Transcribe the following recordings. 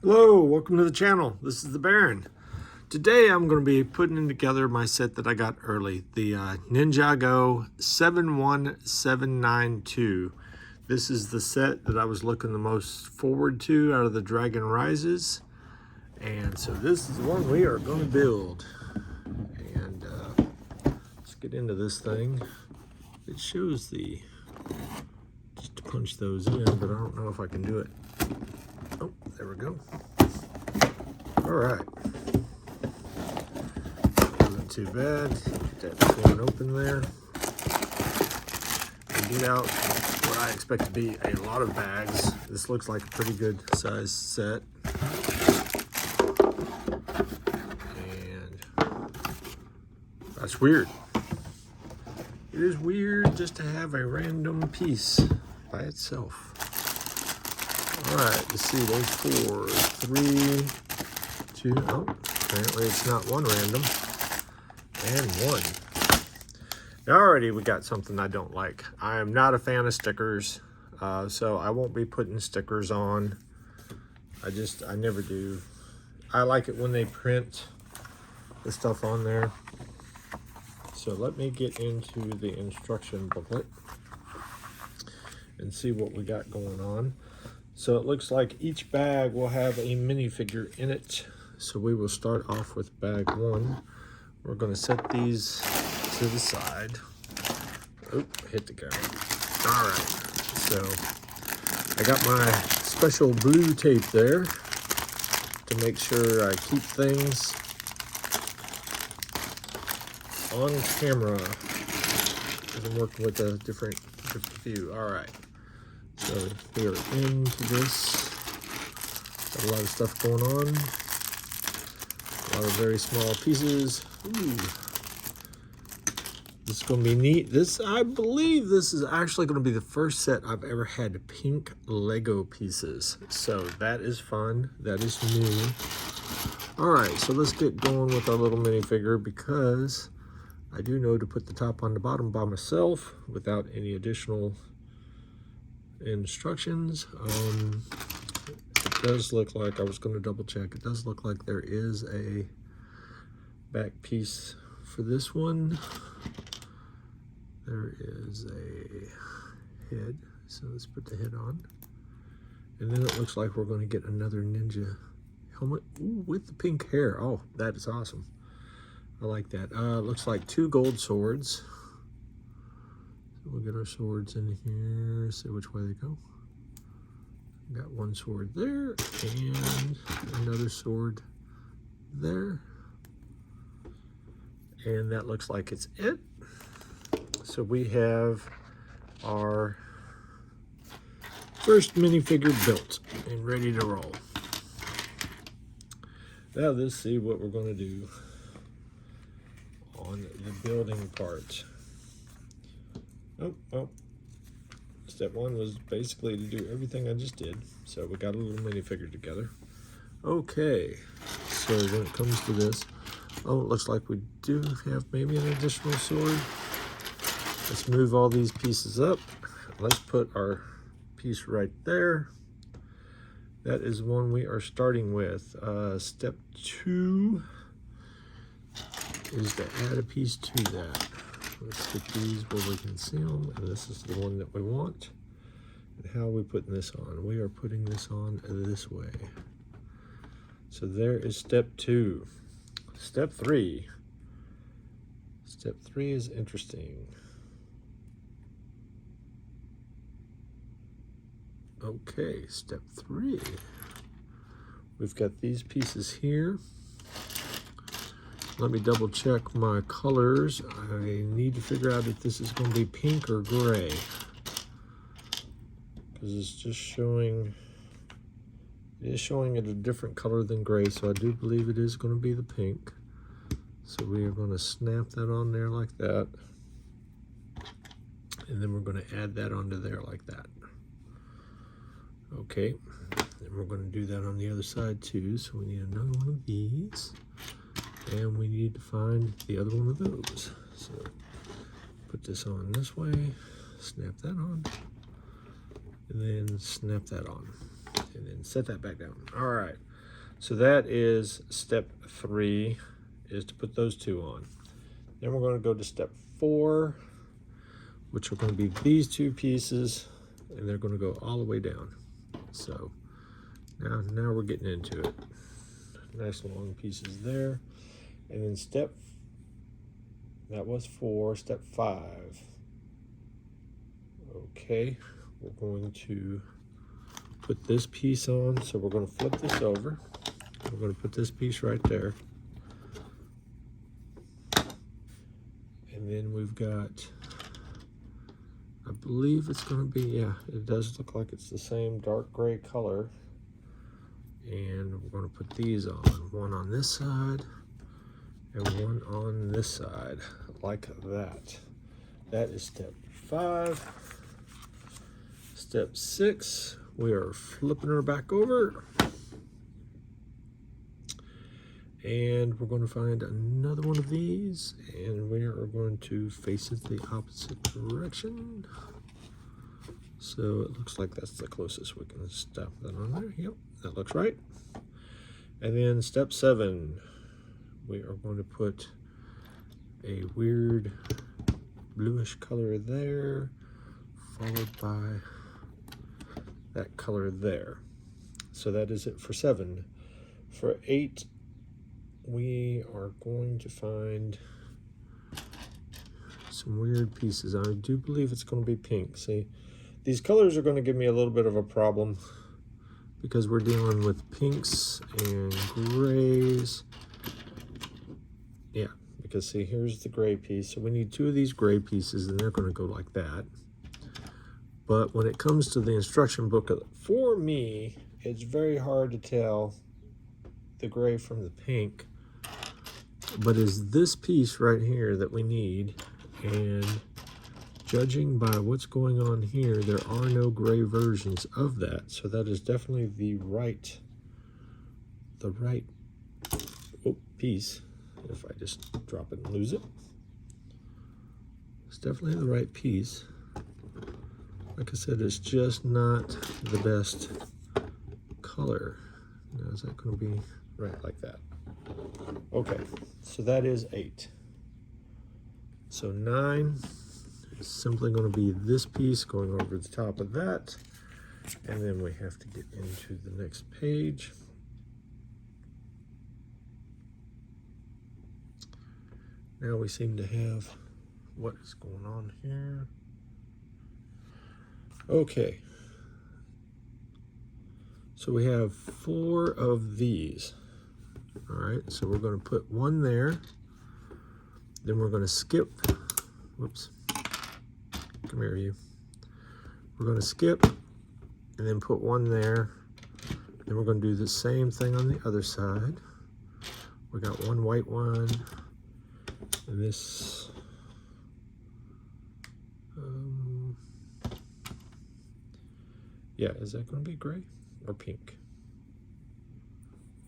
Hello, welcome to the channel. This is the Baron. Today I'm going to be putting together my set that I got early, the Ninjago 71792. This is the set that I was looking the most forward to out of the Dragon Rises. And so this is the one we are going to build. And let's get into this thing. It shows the, just to punch those in, but I don't know if I can do it. Oh, there we go. All right. Wasn't too bad. Get that torn open there. And get out what I expect to be a lot of bags. This looks like a pretty good size set. And that's weird. It is weird just to have a random piece by itself. All right, let's see, there's 4, 3, 2, oh, apparently it's not one random, and 1. Alrighty, we got something I don't like. I am not a fan of stickers, so I won't be putting stickers on. I never do. I like it when they print the stuff on there. So let me get into the instruction booklet and see what we got going on. So it looks like each bag will have a minifigure in it. So we will start off with bag 1. We're going to set these to the side. Oh, hit the camera. All right. So I got my special blue tape there to make sure I keep things on camera because I'm working with a different view. All right. So we are into this. Got a lot of stuff going on. A lot of very small pieces. Ooh. This is going to be neat. I believe this is actually going to be the first set I've ever had pink Lego pieces. So that is fun. That is new. All right, so let's get going with our little minifigure because I do know to put the top on the bottom by myself without any additional instructions. It does look like, I was going to double check, it does look like there is a back piece for this one. There is a head, so let's put the head on. And then it looks like we're going to get another ninja helmet. Ooh, with the pink hair. Oh, that is awesome. I like that. Looks like 2 gold swords. So we'll get our swords in here, see which way they go. Got 1 sword there and another sword there. And that looks like it's it. So we have our first minifigure built and ready to roll. Now let's see what we're going to do on the building part. Oh, step 1 was basically to do everything I just did. So we got a little minifigure together. Okay, so when it comes to this, oh, it looks like we do have maybe an additional sword. Let's move all these pieces up. Let's put our piece right there. That is one we are starting with. Step 2 is to add a piece to that. Let's get these where we can see them, and this is the one that we want. And how are we putting this on? We are putting this on this way. So there is step 2. Step 3. Step 3 is interesting. Okay, step 3. We've got these pieces here. Let me double check my colors. I need to figure out if this is going to be pink or gray. Because it's just showing, it is showing it a different color than gray. So I do believe it is going to be the pink. So we are going to snap that on there like that. And then we're going to add that onto there like that. Okay, and we're going to do that on the other side too. So we need another one of these. And we need to find the other one of those. So put this on this way, snap that on, and then snap that on, and then set that back down. All right, So that is step 3, is to put those 2 on. Then we're going to go to step 4, which are going to be these 2 pieces, and they're going to go all the way down. So now we're getting into it. Nice long pieces there. And then that was 4, step 5. Okay, we're going to put this piece on. So we're going to flip this over. We're going to put this piece right there. And then we've got, I believe it's going to be, yeah, it does look like it's the same dark gray color. And we're going to put these on, one on this side and one on this side, like that. That is step 5. Step 6, we are flipping her back over. And we're going to find another one of these, and we are going to face it the opposite direction. So it looks like that's the closest we can stop that on there. Yep, that looks right. And then step 7, we are going to put a weird bluish color there, followed by that color there. So that is it for 7. For 8, we are going to find some weird pieces. I do believe it's going to be pink. See, these colors are going to give me a little bit of a problem because we're dealing with pinks and grays. Yeah, because see, here's the gray piece. So we need 2 of these gray pieces, and they're going to go like that. But when it comes to the instruction book, for me, it's very hard to tell the gray from the pink. But it's this piece right here that we need, and judging by what's going on here, there are no gray versions of that. So that is definitely the right piece. If I just drop it and lose it, it's definitely the right piece. Like I said, it's just not the best color. Now, is that going to be right like that? Okay, so that is 8. So 9 is simply going to be this piece going over the top of that. And then we have to get into the next page. Now we seem to have what is going on here. Okay. So we have 4 of these. All right, so we're going to put one there. Then we're going to skip. Whoops. Come here, you. We're going to skip and then put one there. Then we're going to do the same thing on the other side. We got one white one. And this. Yeah, is that going to be gray or pink?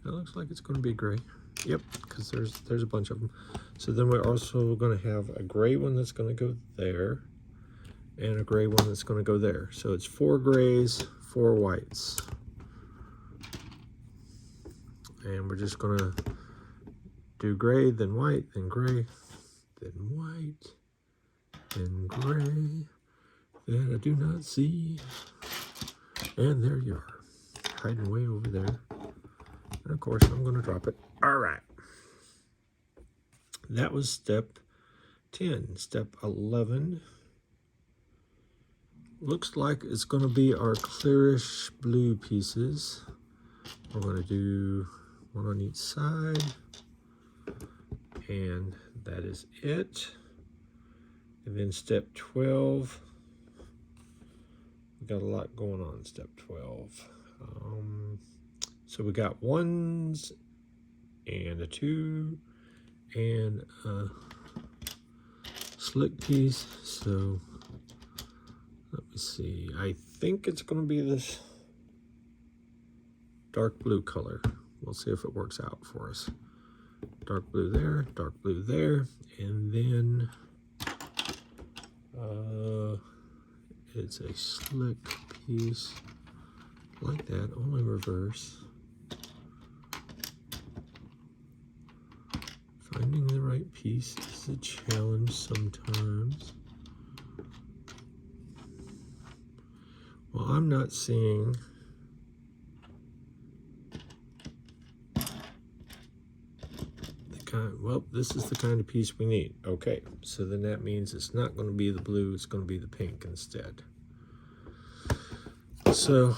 That looks like it's going to be gray. Yep, because there's a bunch of them. So then we're also going to have a gray one that's going to go there, and a gray one that's going to go there. So it's 4 grays, 4 whites. And we're just going to do gray, then white, then gray, then white, then gray, that I do not see. And there you are, hiding way over there. And of course, I'm going to drop it. All right. That was step 10. Step 11. Looks like it's going to be our clearish blue pieces. We're going to do one on each side. And that is it. And then step 12. We got a lot going on in step 12. So we got 1s and a 2 and a slick piece. So let me see. I think it's going to be this dark blue color. We'll see if it works out for us. Dark blue there, and then it's a slick piece like that, only reverse. Finding the right piece is a challenge sometimes. Well, I'm not seeing the kind, well, this is the kind of piece we need. Okay, so then that means it's not going to be the blue, it's going to be the pink instead. So,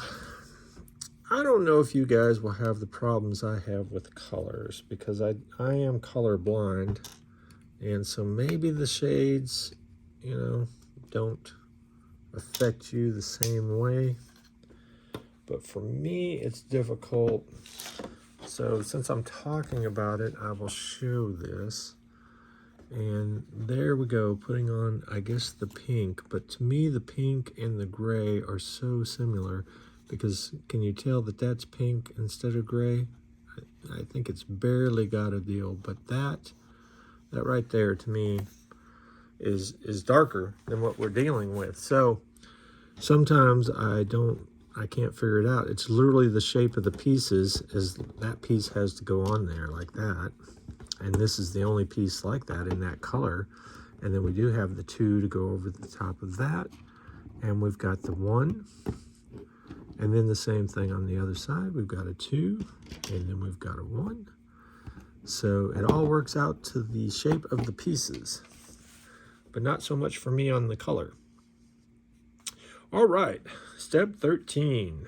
I don't know if you guys will have the problems I have with colors, because I am colorblind, and so maybe the shades, you know, don't affect you the same way. But for me, it's difficult. So since I'm talking about it, I will show this. And there we go, putting on, I guess, the pink. But to me, the pink and the gray are so similar, because can you tell that that's pink instead of gray? I think it's barely got a deal, but that right there to me is darker than what we're dealing with. So sometimes I can't figure it out. It's literally the shape of the pieces, is that piece has to go on there like that. And this is the only piece like that in that color. And then we do have the 2 to go over the top of that. And we've got the 1. And then the same thing on the other side. We've got a 2, and then we've got a 1. So it all works out to the shape of the pieces, but not so much for me on the color. All right, step 13.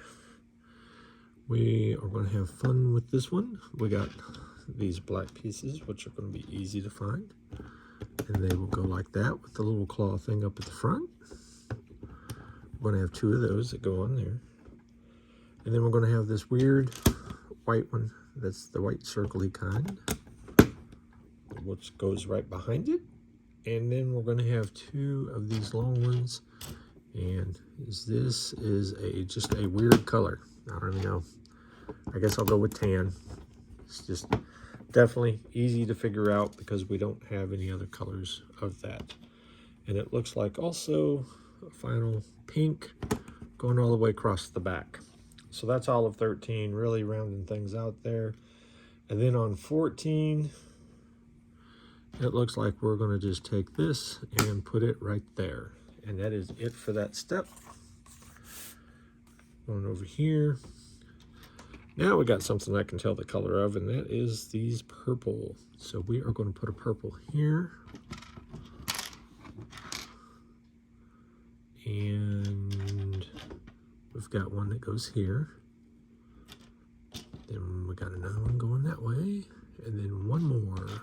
We are going to have fun with this one. We got these black pieces, which are going to be easy to find. And they will go like that with the little claw thing up at the front. We're going to have 2 of those that go on there. And then we're going to have this weird white one. That's the white circly kind, which goes right behind it. And then we're going to have 2 of these long ones. And this is just a weird color. I don't even know. I guess I'll go with tan. It's just definitely easy to figure out because we don't have any other colors of that. And it looks like also a final pink going all the way across the back. So that's all of 13, really rounding things out there. And then on 14, it looks like we're going to just take this and put it right there. And that is it for that step. Going over here. Now we got something I can tell the color of, and that is these purple. So we are going to put a purple here. And we've got one that goes here. Then we got another one going that way. And then one more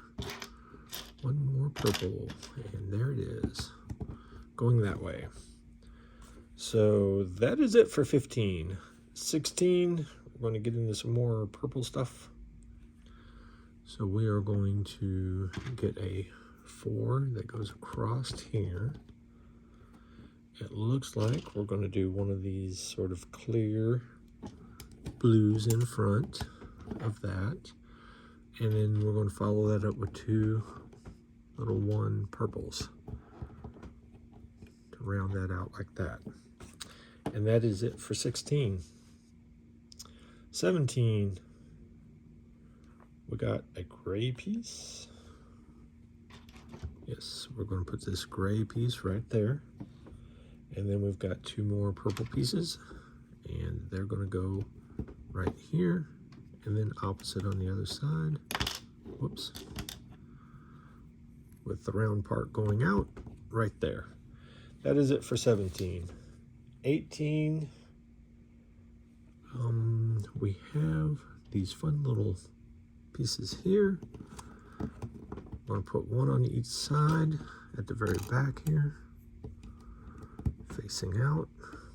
purple. And there it is, going that way. So that is it for 15. 16, we're going to get into some more purple stuff. So we are going to get a 4 that goes across here. It looks like we're going to do one of these sort of clear blues in front of that. And then we're going to follow that up with 2 little 1 purples to round that out like that. And that is it for 16. 17, we got a gray piece. Yes, we're going to put this gray piece right there. And then we've got 2 more purple pieces, and they're going to go right here, and then opposite on the other side. Whoops. With the round part going out right there. That is it for 17. 18, we have these fun little pieces here. I'm going to put 1 on each side at the very back here, facing out,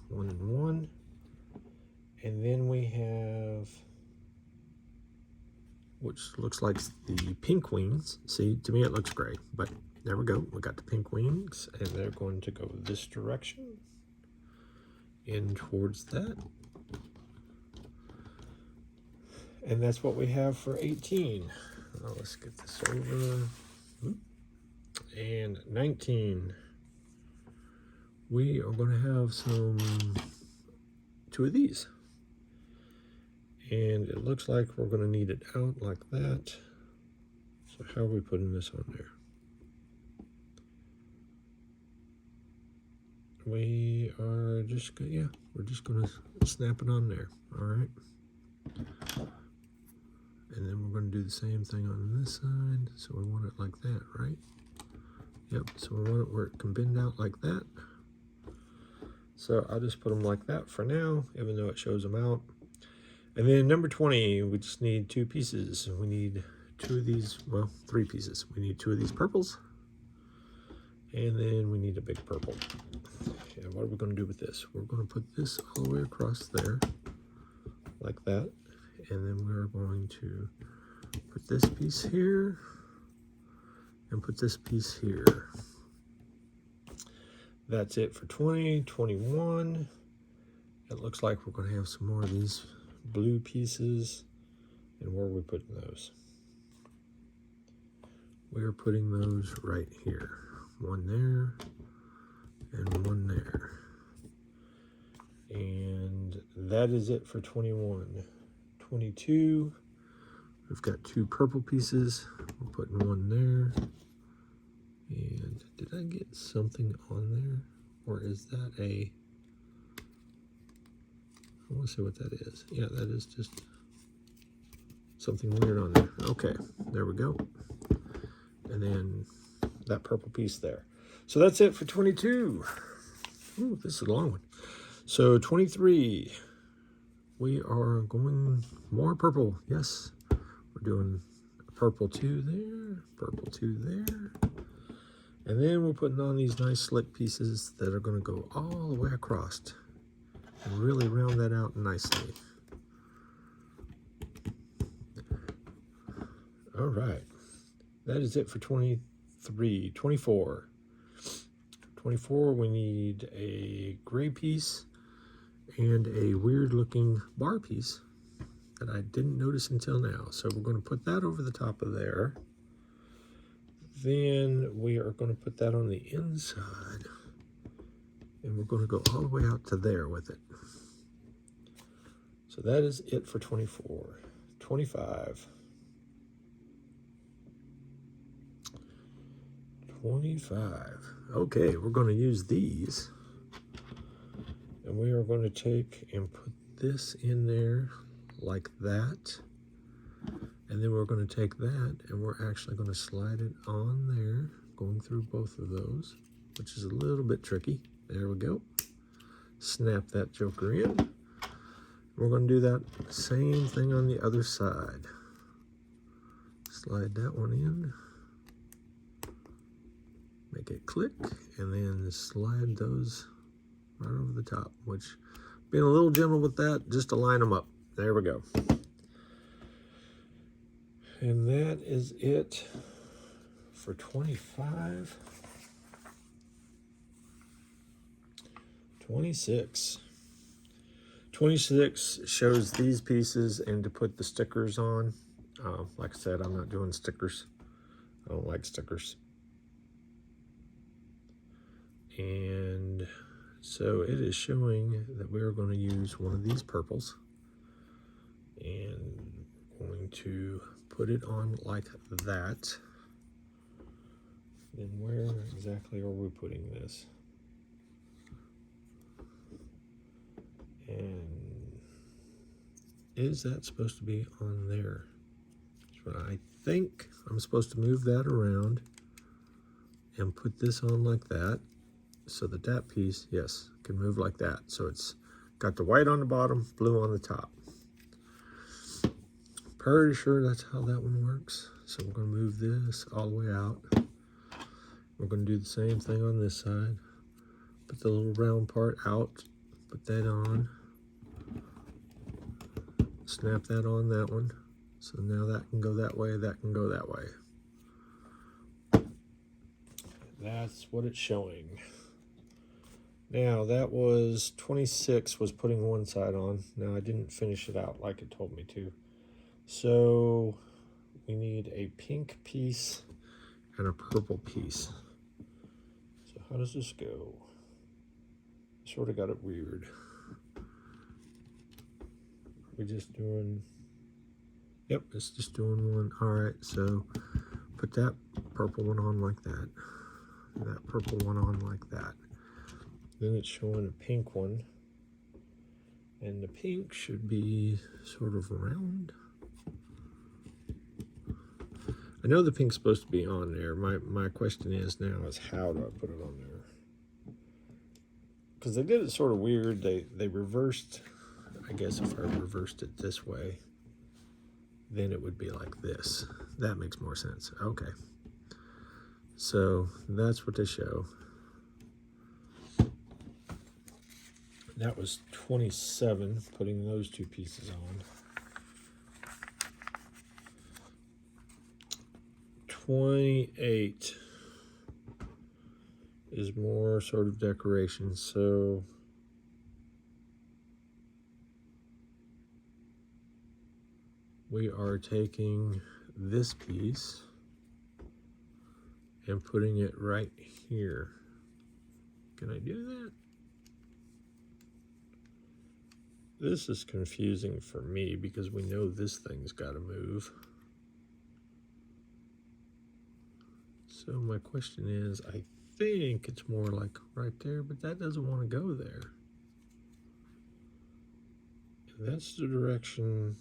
1 and 1. And then we have, which looks like the pink wings. See, to me it looks gray, but there we go. We got the pink wings, and they're going to go this direction, in towards that. And that's what we have for 18. Now let's get this over. And 19. We are going to have 2 of these. And it looks like we're going to need it out like that. So So how are we putting this on there? We are just gonna, yeah, we're just gonna snap it on there. All right. And then we're gonna do the same thing on this side. So we want it like that, right? Yep, so we want it where it can bend out like that. So I'll just put them like that for now, even though it shows them out. And then number 20, we just need 2 pieces. We need 2 of these, well, 3 pieces. We need 2 of these purples. And then we need a big purple. And what are we gonna do with this? We're gonna put this all the way across there, like that. And then we're going to put this piece here and put this piece here. That's it for 20, 21. It looks like we're going to have some more of these blue pieces. And where are we putting those? We're putting those right here. One there and one there. And that is it for 21. 22, we've got 2 purple pieces. We're putting one there. And did I get something on there? Or is that a... I want to see what that is. Yeah, that is just something weird on there. Okay, there we go. And then that purple piece there. So that's it for 22. Ooh, this is a long one. So 23, we are going more purple. Yes, we're doing purple 2 there, purple 2 there. And then we're putting on these nice slick pieces that are going to go all the way across and really round that out nicely. All right, that is it for 23. 24. 24, we need a gray piece and a weird looking bar piece that I didn't notice until now. So we're going to put that over the top of there. Then we are going to put that on the inside, and we're going to go all the way out to there with it. So that is it for 24. 25. 25. Okay, we're going to use these, and we are going to take and put this in there like that. And then we're going to take that and we're actually going to slide it on there, going through both of those, which is a little bit tricky. There we go. Snap that joker in. We're going to do that same thing on the other side. Slide that one in. Make it click, and then slide those right over the top, which, being a little gentle with that, just to line them up. There we go. And that is it for 25. 26. 26 shows these pieces and to put the stickers on. Like I said, I'm not doing stickers. I don't like stickers. And so it is showing that we are going to use one of these purples. And going to put it on like that. Then where exactly are we putting this? And is that supposed to be on there? So I think I'm supposed to move that around and put this on like that, so that that piece, yes, can move like that. So it's got the white on the bottom, blue on the top. Pretty sure that's how that one works. So we're going to move this all the way out. We're going to do the same thing on this side. Put the little round part out. Put that on. Snap that on that one. So now that can go that way, that can go that way. That's what it's showing. Now that was 26 was putting one side on. Now I didn't finish it out like it told me to. So we need a pink piece and a purple piece. So how does this go? Sort of got it weird. We're just doing, yep, it's just doing one. All right, so put that purple one on like that, and that purple one on like that. Then it's showing a pink one, and the pink should be sort of round. I know the pink's supposed to be on there. My question is now is how do I put it on there? Because they did it sort of weird. They reversed, I guess if I reversed it this way, then it would be like this. That makes more sense. Okay. So that's what they show. That was 27, putting those two pieces on. 28 is more sort of decoration, so we are taking this piece and putting it right here. Can I do that? This is confusing for me because we know this thing's got to move. So my question is, I think it's more like right there, but that doesn't want to go there. And that's the direction.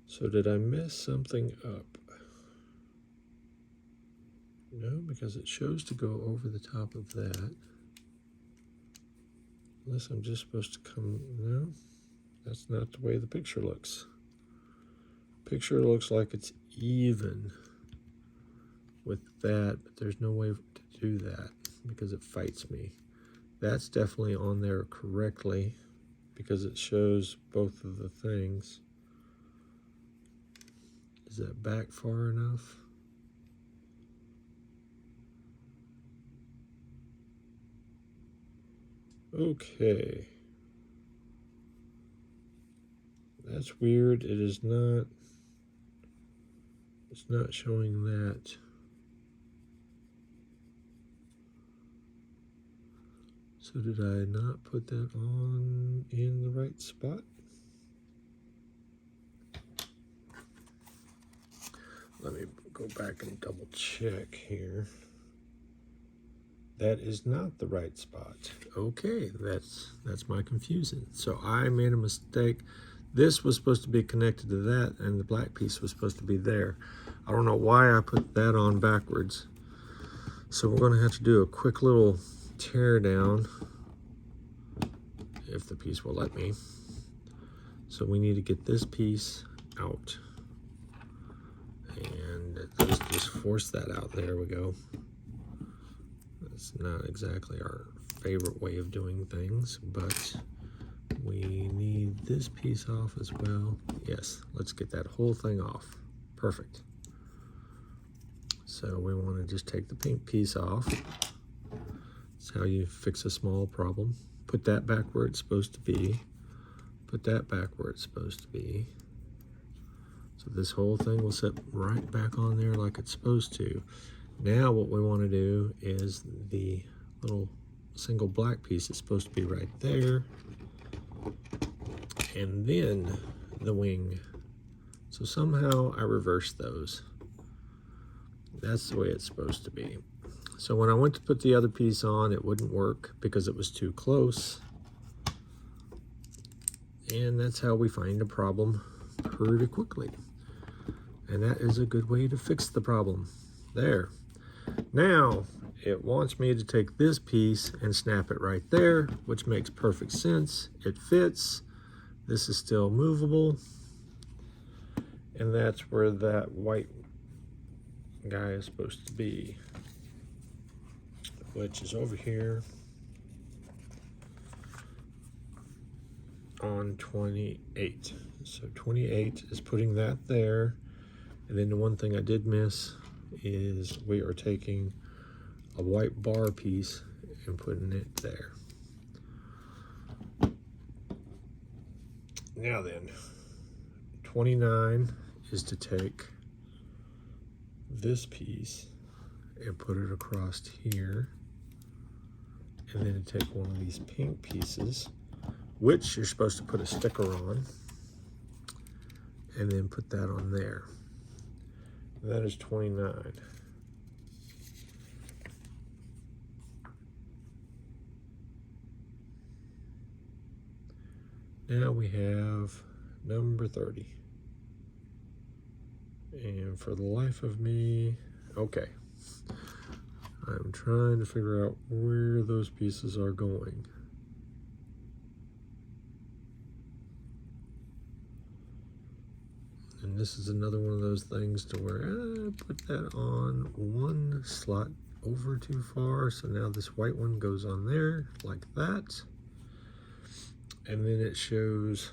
So did I mess something up? No, because it shows to go over the top of that. Unless I'm just supposed to come, no, that's not the way the picture looks. Picture looks like it's even with that, but there's no way to do that because it fights me. That's definitely on there correctly because it shows both of the things. Is that back far enough? Okay. That's weird. It is not, it's not showing that. So did I not put that on in the right spot? Let me go back and double check here. That is not the right spot. Okay, that's my confusion. So I made a mistake. This was supposed to be connected to that, and the black piece was supposed to be there. I don't know why I put that on backwards. So we're gonna have to do a quick little tear down, if the piece will let me. So we need to get this piece out. And let's just force that out. There we go. It's not exactly our favorite way of doing things, but we need this piece off as well. Yes, let's get that whole thing off. Perfect. So we want to just take the pink piece off. That's how you fix a small problem. Put that back where it's supposed to be. Put that back where it's supposed to be. So this whole thing will sit right back on there like it's supposed to. Now what we want to do is the little single black piece is supposed to be right there. And then the wing. So somehow I reversed those. That's the way it's supposed to be. So when I went to put the other piece on, it wouldn't work because it was too close. And that's how we find a problem pretty quickly. And that is a good way to fix the problem. There. Now, it wants me to take this piece and snap it right there, which makes perfect sense. It fits. This is still movable. And that's where that white guy is supposed to be, which is over here on 28. So 28 is putting that there. And then the one thing I did miss is we are taking a white bar piece and putting it there. Now then, 29 is to take this piece and put it across here, and then take one of these pink pieces, which you're supposed to put a sticker on, and then put that on there. That is 29. Now we have number 30. And for the life of me, okay. I'm trying to figure out where those pieces are going. And this is another one of those things to where I put that on one slot over too far. So now this white one goes on there like that. And then it shows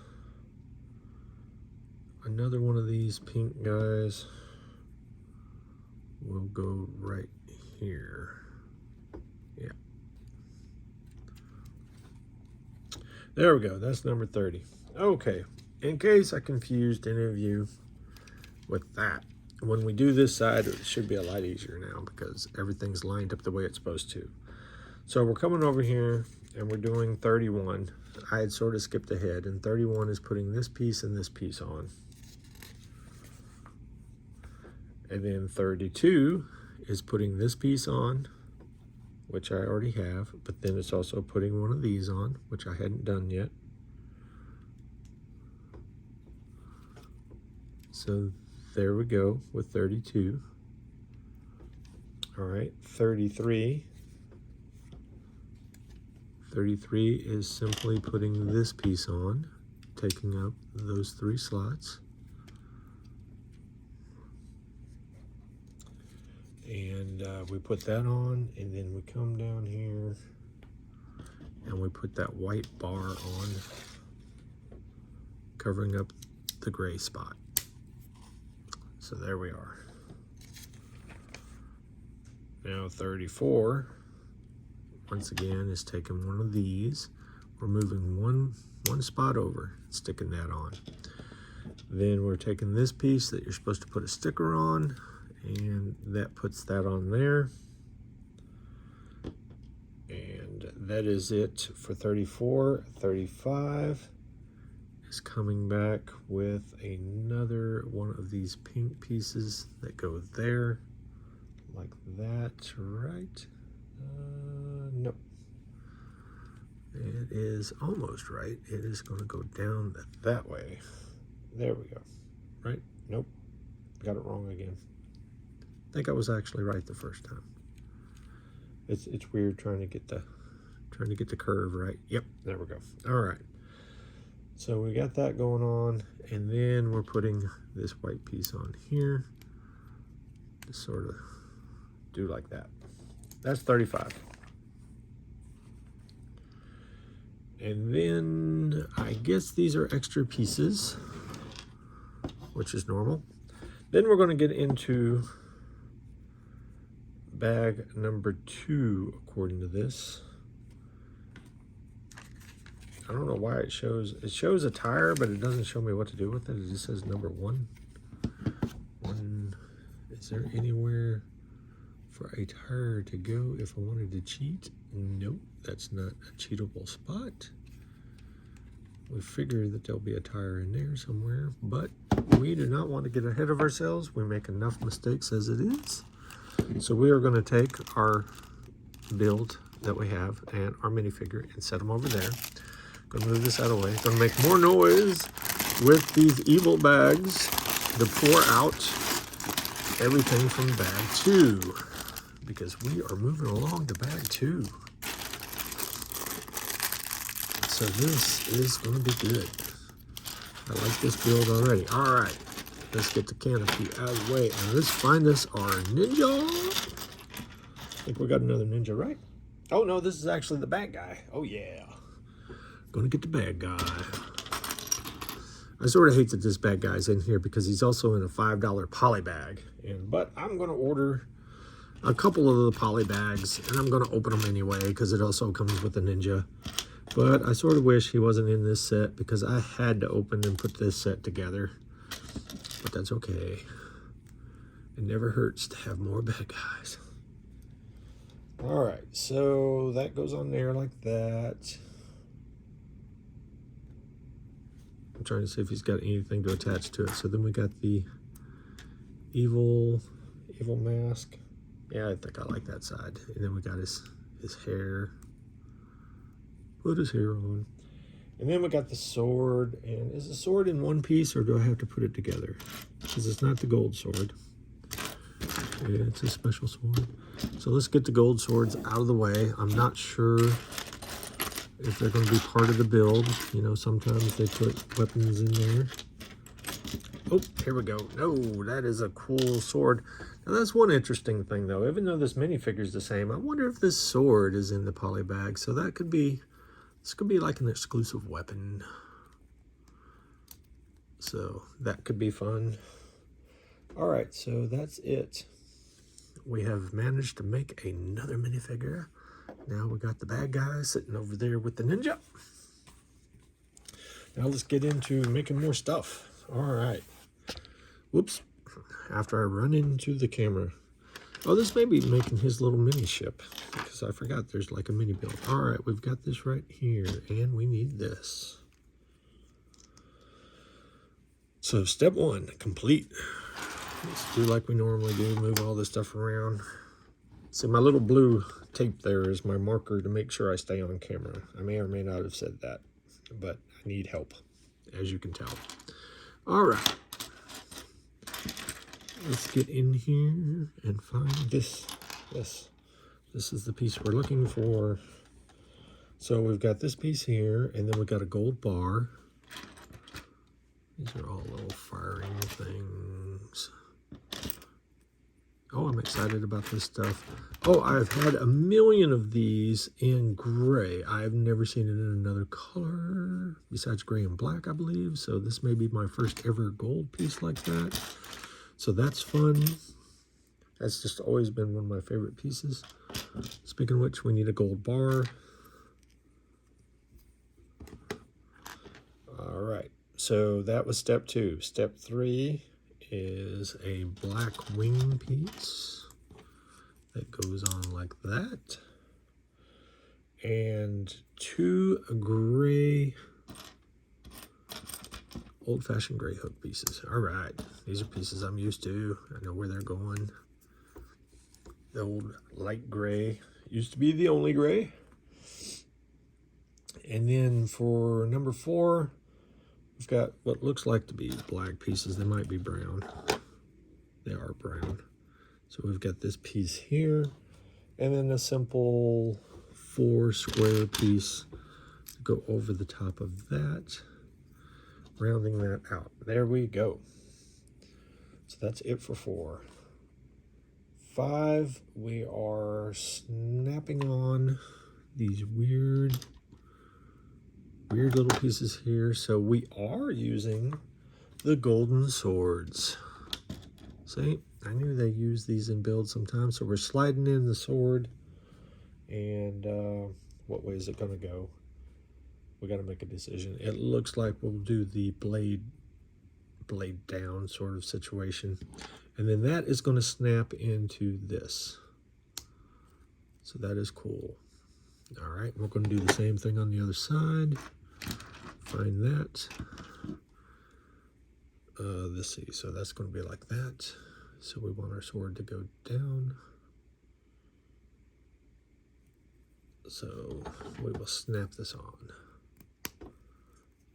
another one of these pink guys will go right here. Yeah. There we go. That's number 30. Okay. In case I confused any of you with that, when we do this side, it should be a lot easier now because everything's lined up the way it's supposed to. So we're coming over here and we're doing 31. I had sort of skipped ahead, and 31 is putting this piece and this piece on. And then 32 is putting this piece on, which I already have, but then it's also putting one of these on, which I hadn't done yet. So there we go with 32. All right, 33. 33 is simply putting this piece on, taking up those 3 slots. And we put that on, and then we come down here and we put that white bar on, covering up the gray spot. So there we are. Now 34, once again, is taking one of these. We're moving one spot over, sticking that on. Then we're taking this piece that you're supposed to put a sticker on, and that puts that on there. And that is it for 34. 35 is coming back with another one of these pink pieces that go there, like that, right? Nope. It is almost right. It is going to go down that way. There we go. Right? Nope. Got it wrong again. I think I was actually right the first time. It's weird trying to get the curve right. Yep, there we go. All right. So we got that going on, and then we're putting this white piece on here. Just sort of do like that. That's 35. And then I guess these are extra pieces, which is normal. Then we're going to get into bag number 2, according to this. I don't know why it shows a tire, but it doesn't show me what to do with it. It just says number 1. Is there anywhere for a tire to go if I wanted to cheat? Nope, that's not a cheatable spot. We figure that there'll be a tire in there somewhere, but we do not want to get ahead of ourselves. We make enough mistakes as it is. So we are going to take our build that we have and our minifigure and set them over there. Going to move this out of the way. Going to make more noise with these evil bags to pour out everything from bag 2, because we are moving along to bag 2. So this is going to be good. I like this build already. All right, let's get the canopy out of the way and let's find us our ninja. I think we got another ninja, right? Oh no, this is actually the bad guy. Oh yeah. Gonna get the bad guy. I sort of hate that this bad guy's in here because he's also in a $5 poly bag. But I'm gonna order a couple of the poly bags and I'm gonna open them anyway because it also comes with a ninja. But I sort of wish he wasn't in this set because I had to open and put this set together. But that's okay. It never hurts to have more bad guys. All right, so that goes on there like that. I'm trying to see if he's got anything to attach to it. So then we got the evil mask. Yeah, I think I like that side. And then we got his hair. Put his hair on. And then we got the sword. And is the sword in one piece, or do I have to put it together? Because it's not the gold sword. Yeah, it's a special sword. So let's get the gold swords out of the way. I'm not sure if they're going to be part of the build. You know, sometimes they put weapons in there. Oh, here we go. No, that is a cool sword. Now, that's one interesting thing, though. Even though this minifigure is the same, I wonder if this sword is in the poly bag. So that could be, this could be like an exclusive weapon. So that could be fun. All right, so that's it. We have managed to make another minifigure. Now we got the bad guy sitting over there with the ninja. Now let's get into making more stuff. All right. Whoops. After I run into the camera. Oh, this may be making his little mini ship, because I forgot there's like a mini build. All right, we've got this right here, and we need this. So step one, complete. Let's do like we normally do, move all this stuff around. See, my little blue tape there is my marker to make sure I stay on camera. I may or may not have said that, but I need help, as you can tell. All right. Let's get in here and find this. Yes, this is the piece we're looking for. So we've got this piece here, and then we've got a gold bar. These are all little firing things. Oh, I'm excited about this stuff. Oh, I've had a million of these in gray. I've never seen it in another color besides gray and black, I believe. So this may be my first ever gold piece like that. So that's fun. That's just always been one of my favorite pieces. Speaking of which, we need a gold bar. All right, so that was step two. Step three is a black wing piece that goes on like that. And two gray, old-fashioned gray hook pieces. All right, these are pieces I'm used to. I know where they're going. The old light gray used to be the only gray. And then for number 4, we've got what looks like to be black pieces. They might be brown. They are brown. So we've got this piece here, and then a simple 4 square piece to go over the top of that, rounding that out. There we go. So that's it for 4. 5, we are snapping on these weird little pieces here. So we are using the golden swords. See, I knew they use these in builds sometimes. So we're sliding in the sword, and what way is it going to go? We got to make a decision. It looks like we'll do the blade down sort of situation, and then that is going to snap into this. So that is cool. All right, we're going to do the same thing on the other side. Find that. Let's see, so that's going to be like that. So we want our sword to go down. So we will snap this on. And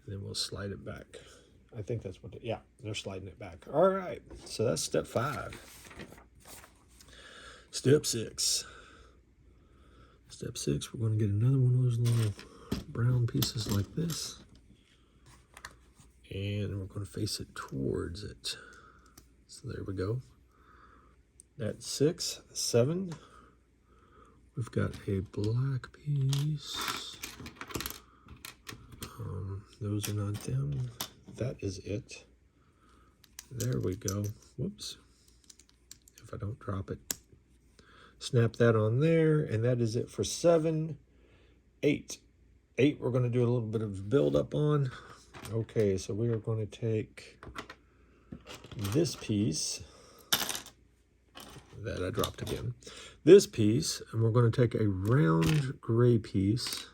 then we'll slide it back. I think that's what, yeah, they're sliding it back. All right, so that's step 5. Step 6. Step 6, we're going to get another one of those little brown pieces like this. And we're going to face it towards it. So there we go. That's 6. 7. We've got a black piece. Those are not them. That is it. There we go. Whoops. If I don't drop it. Snap that on there, and that is it for 7. 8. 8 we're going to do a little bit of build up on. Okay, so we are going to take this piece that I dropped again. This piece, and we're going to take a round gray piece.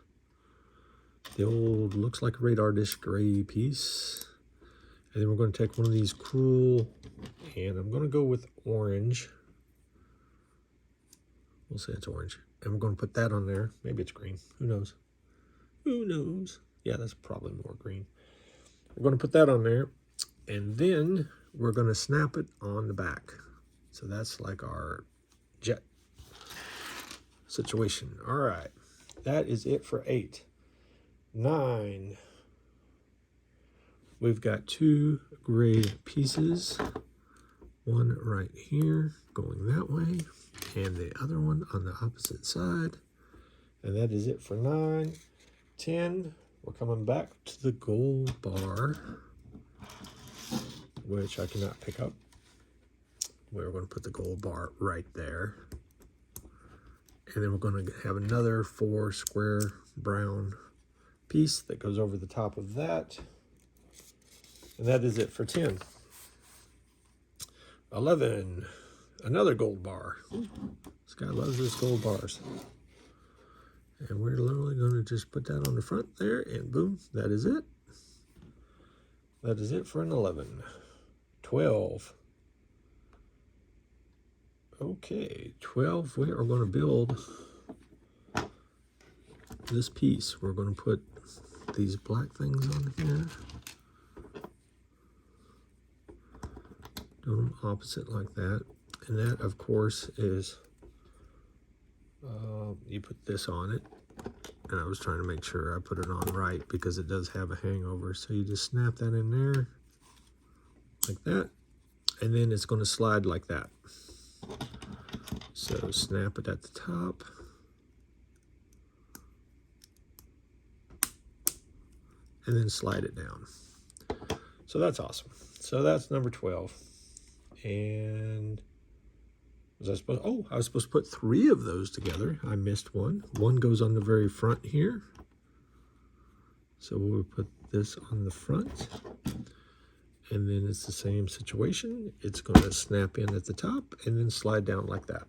The old, looks like a radar dish gray piece. And then we're going to take one of these cool And I'm going to go with orange. We'll say it's orange. And we're going to put that on there. Maybe it's green. Who knows? Who knows? Yeah, that's probably more green. We're going to put that on there. And then we're going to snap it on the back. So that's like our jet situation. All right. That is it for 8. 9. We've got 2 gray pieces. One right here going that way, and the other one on the opposite side. And that is it for 9. 10, we're coming back to the gold bar, which I cannot pick up. We're going to put the gold bar right there. And then we're going to have another 4 square brown piece that goes over the top of that. And that is it for 10. 11, another gold bar. This guy loves his gold bars. And we're literally going to just put that on the front there, and boom, that is it. That is it for an 11. 12. Okay, 12, we are going to build this piece. We're going to put these black things on here. Do them opposite like that. And that, of course, is, you put this on it. And I was trying to make sure I put it on right because it does have a hangover. So you just snap that in there like that. And then it's going to slide like that. So snap it at the top. And then slide it down. So that's awesome. So that's number 12. And was I supposed, oh, I was supposed to put 3 of those together. I missed one. One goes on the very front here. So we'll put this on the front. And then it's the same situation. It's going to snap in at the top and then slide down like that.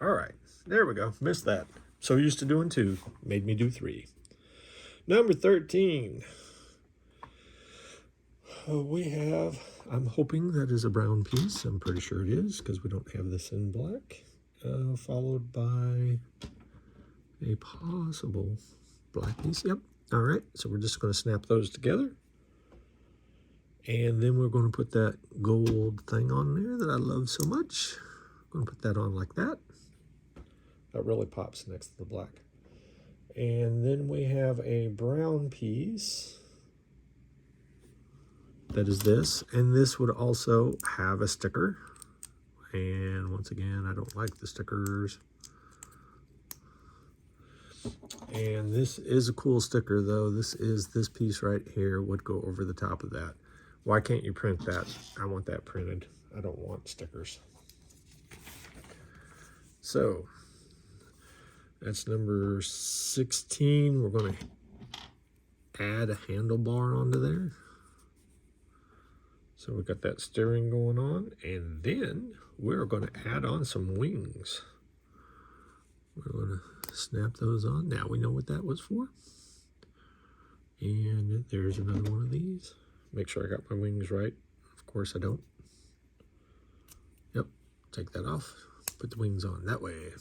All right, there we go. Missed that. So used to doing 2, made me do 3. Number 13. We have, I'm hoping that is a brown piece. I'm pretty sure it is because we don't have this in black. Followed by a possible black piece. Yep. All right. So we're just going to snap those together. And then we're going to put that gold thing on there that I love so much. I'm going to put that on like that. That really pops next to the black. And then we have a brown piece. That is this, and this would also have a sticker. And once again, I don't like the stickers. And this is a cool sticker though. This piece right here would go over the top of that. Why can't you print that? I want that printed. I don't want stickers. So that's number 16. We're going to add a handlebar onto there. So we got that steering going on, and then we're going to add on some wings. We're going to snap those on. Now we know what that was for. And there's another one of these. Make sure I got my wings right. Of course I don't. Yep, take that off. Put the wings on that way.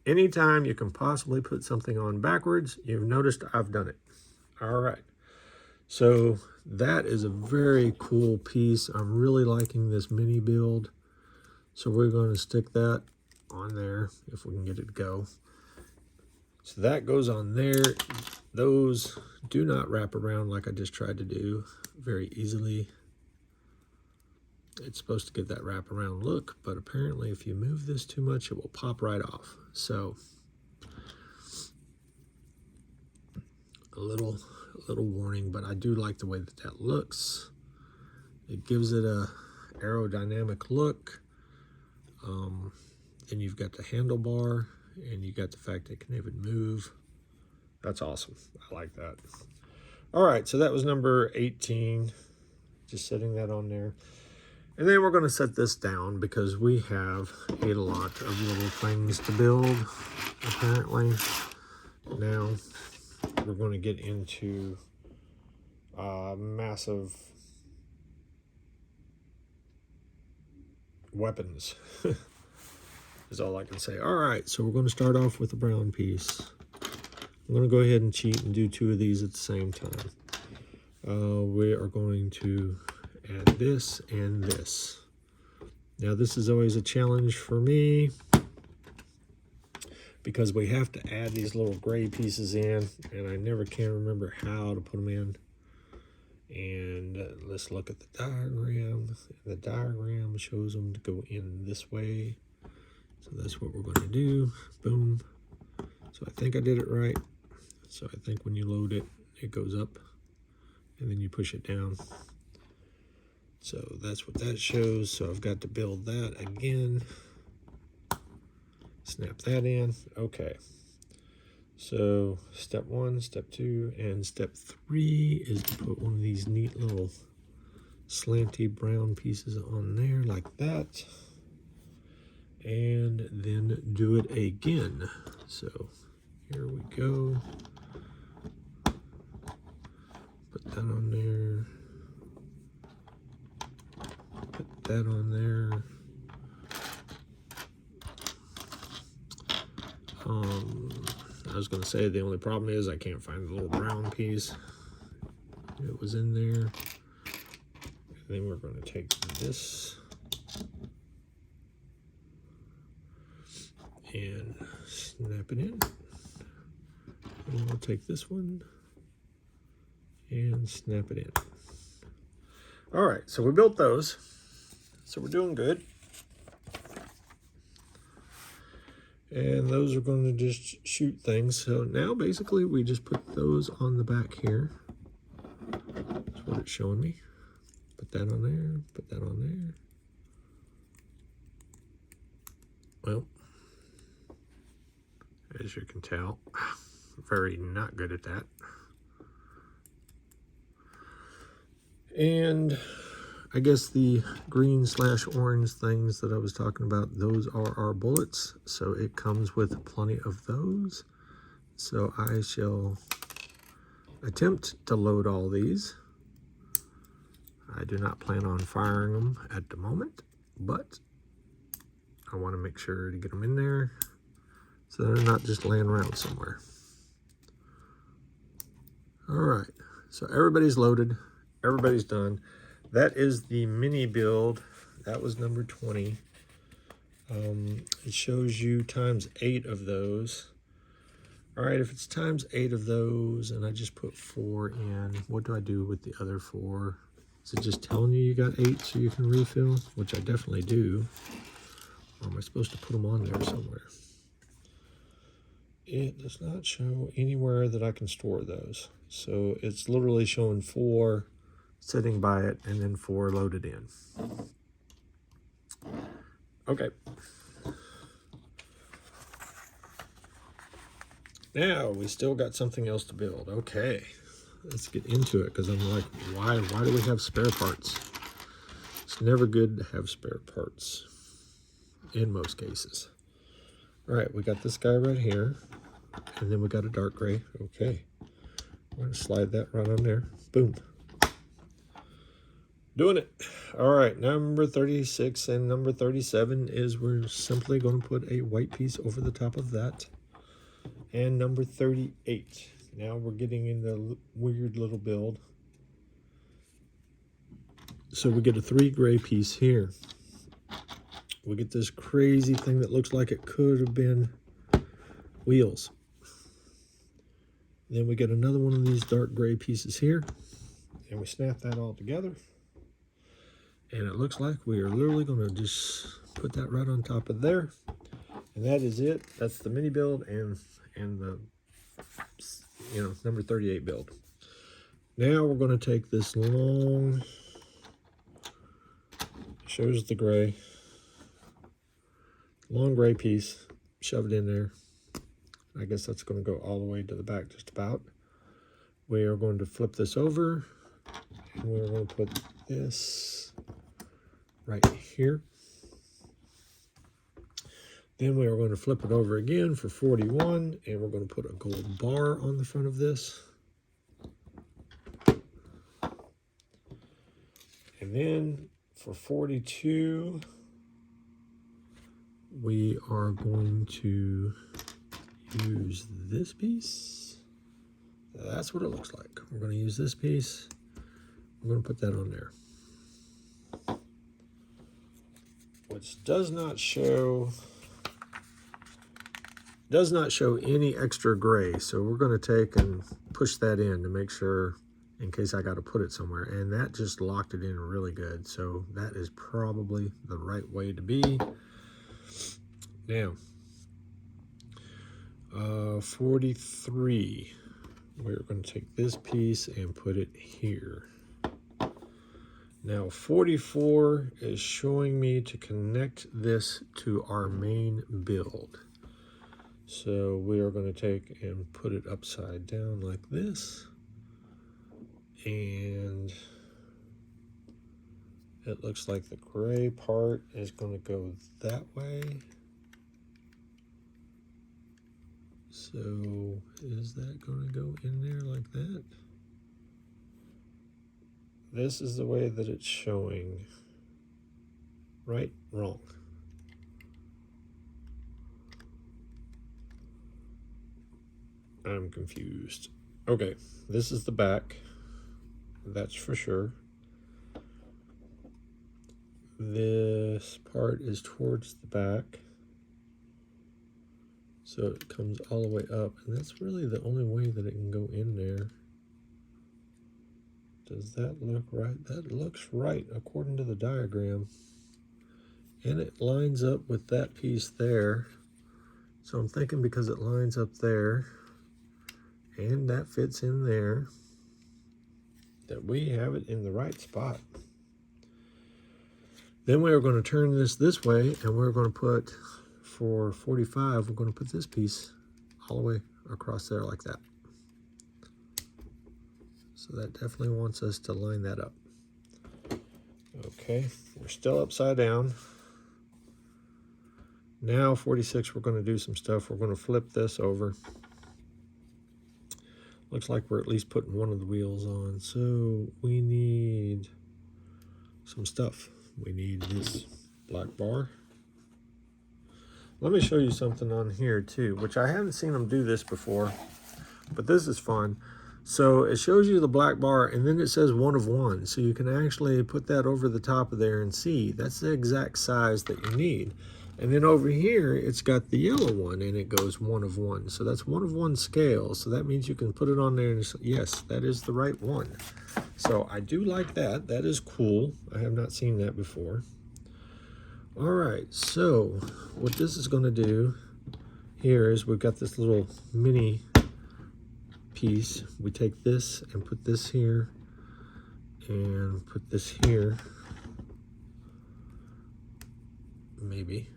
Anytime you can possibly put something on backwards, you've noticed I've done it. All right. So that is a very cool piece. I'm really liking this mini build. So we're going to stick that on there if we can get it to go. So that goes on there. Those do not wrap around like I just tried to do very easily. It's supposed to give that wraparound look, but apparently if you move this too much, it will pop right off. So a little warning, but I do like the way that that looks. It gives it a aerodynamic look. And you've got the handlebar, and you got the fact that it can even move. That's awesome. I like that. All right, so that was number 18. Just setting that on there. And then we're going to set this down because we have a lot of little things to build, apparently. Now, we're going to get into massive weapons. Is all I can say. All right, so we're going to start off with the brown piece. I'm going to go ahead and cheat and do 2 of these at the same time. We are going to add this and this. Now this is always a challenge for me because we have to add these little gray pieces in, and I never can remember how to put them in. And let's look at the diagram. The diagram shows them to go in this way. So that's what we're going to do. Boom. So I think I did it right. So I think when you load it, it goes up and then you push it down. So that's what that shows. So I've got to build that again. Snap that in. Okay. So step 1, step 2, and step 3 is to put one of these neat little slanty brown pieces on there like that. And then do it again. So here we go. Put that on there. Put that on there. I was going to say the only problem is I can't find the little brown piece. It was in there. And then we're going to take this and snap it in. And we'll take this one and snap it in. All right, so we built those. So we're doing good. And those are going to just shoot things. So now basically we just put those on the back here. That's what it's showing me. Put that on there, put that on there. Well, as you can tell, very not good at that. And I guess the green/orange things that I was talking about, those are our bullets. So it comes with plenty of those. So I shall attempt to load all these. I do not plan on firing them at the moment, but I want to make sure to get them in there so they're not just laying around somewhere. All right, so everybody's loaded, everybody's done. That is the mini build. That was number 20. It shows you times 8 of those. All right, if it's times 8 of those and I just put 4 in, what do I do with the other 4? Is it just telling you got 8 so you can refill? Which I definitely do. Or am I supposed to put them on there somewhere? It does not show anywhere that I can store those. So it's literally showing 4 sitting by it and then 4 loaded in. Okay. Now we still got something else to build. Okay, let's get into it because I'm like, why do we have spare parts? It's never good to have spare parts in most cases. All right, we got this guy right here and then we got a dark gray. Okay, we're going to slide that right on there. Boom. Doing it. All right, number 36 and number 37 is we're simply going to put a white piece over the top of that. And number 38. Now we're getting in the weird little build. So we get a 3 gray piece here. We get this crazy thing that looks like it could have been wheels. Then we get another one of these dark gray pieces here. And we snap that all together. And it looks like we are literally going to just put that right on top of there. And that is it. That's the mini build and the, number 38 build. Now we're going to take this long, shows the gray, long gray piece, shove it in there. I guess that's going to go all the way to the back just about. We are going to flip this over and we're going to put this right here. Then we are going to flip it over again for 41, and we're going to put a gold bar on the front of this. And then for 42, we are going to use this piece. That's what it looks like. We're going to use this piece. We're going to put that on there, which does not show any extra gray. So we're going to take and push that in to make sure, in case I got to put it somewhere. And that just locked it in really good. So that is probably the right way to be. Now, 43. We're going to take this piece and put it here. Now 44 is showing me to connect this to our main build. So we are going to take and put it upside down like this. And it looks like the gray part is going to go that way. So is that going to go in there like that? This is the way that it's showing. Right? Wrong. I'm confused. Okay, this is the back. That's for sure. This part is towards the back. So it comes all the way up. And that's really the only way that it can go in there. Does that look right? That looks right according to the diagram. And it lines up with that piece there. So I'm thinking because it lines up there and that fits in there, that we have it in the right spot. Then we are going to turn this way, and we're going to put, for 45, we're going to put this piece all the way across there like that. So that definitely wants us to line that up. Okay, we're still upside down. Now 46, we're going to do some stuff. We're going to flip this over. Looks like we're at least putting one of the wheels on. So we need some stuff. We need this black bar. Let me show you something on here too, which I haven't seen them do this before, but this is fun. So it shows you the black bar, and then it says 1 of 1. So you can actually put that over the top of there and see that's the exact size that you need. And then over here, it's got the yellow one, and it goes 1 of 1. So that's 1 of 1 scale. So that means you can put it on there and say, yes, that is the right one. So I do like that. That is cool. I have not seen that before. All right, so what this is going to do here is we've got this little mini piece. We take this and put this here and put this here. Maybe.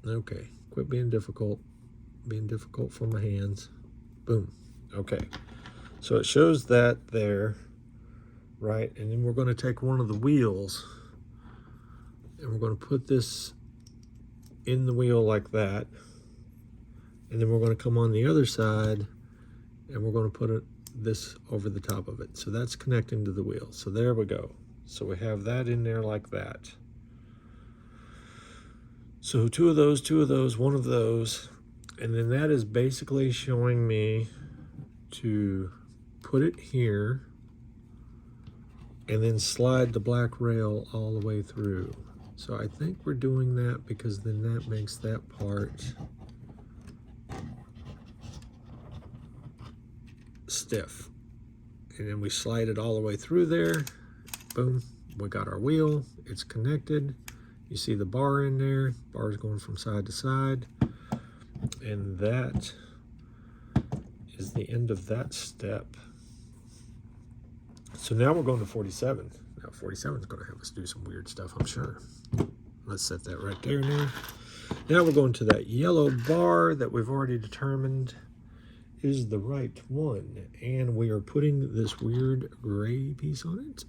Okay, quit being difficult for my hands. Boom. Okay, so it shows that there, right? And then we're going to take one of the wheels and we're going to put this in the wheel like that. And then we're going to come on the other side and we're going to put this over the top of it. So that's connecting to the wheel. So there we go. So we have that in there like that. So two of those, one of those. And then that is basically showing me to put it here and then slide the black rail all the way through. So I think we're doing that because then that makes that part stiff. And then we slide it all the way through there. Boom, we got our wheel, it's connected. You see the bar in there, bar's going from side to side. And that is the end of that step. So now we're going to 47. Now 47 is going to have us do some weird stuff, I'm sure. Let's set that right there now. Now we're going to that yellow bar that we've already determined is the right one. And we are putting this weird gray piece on it.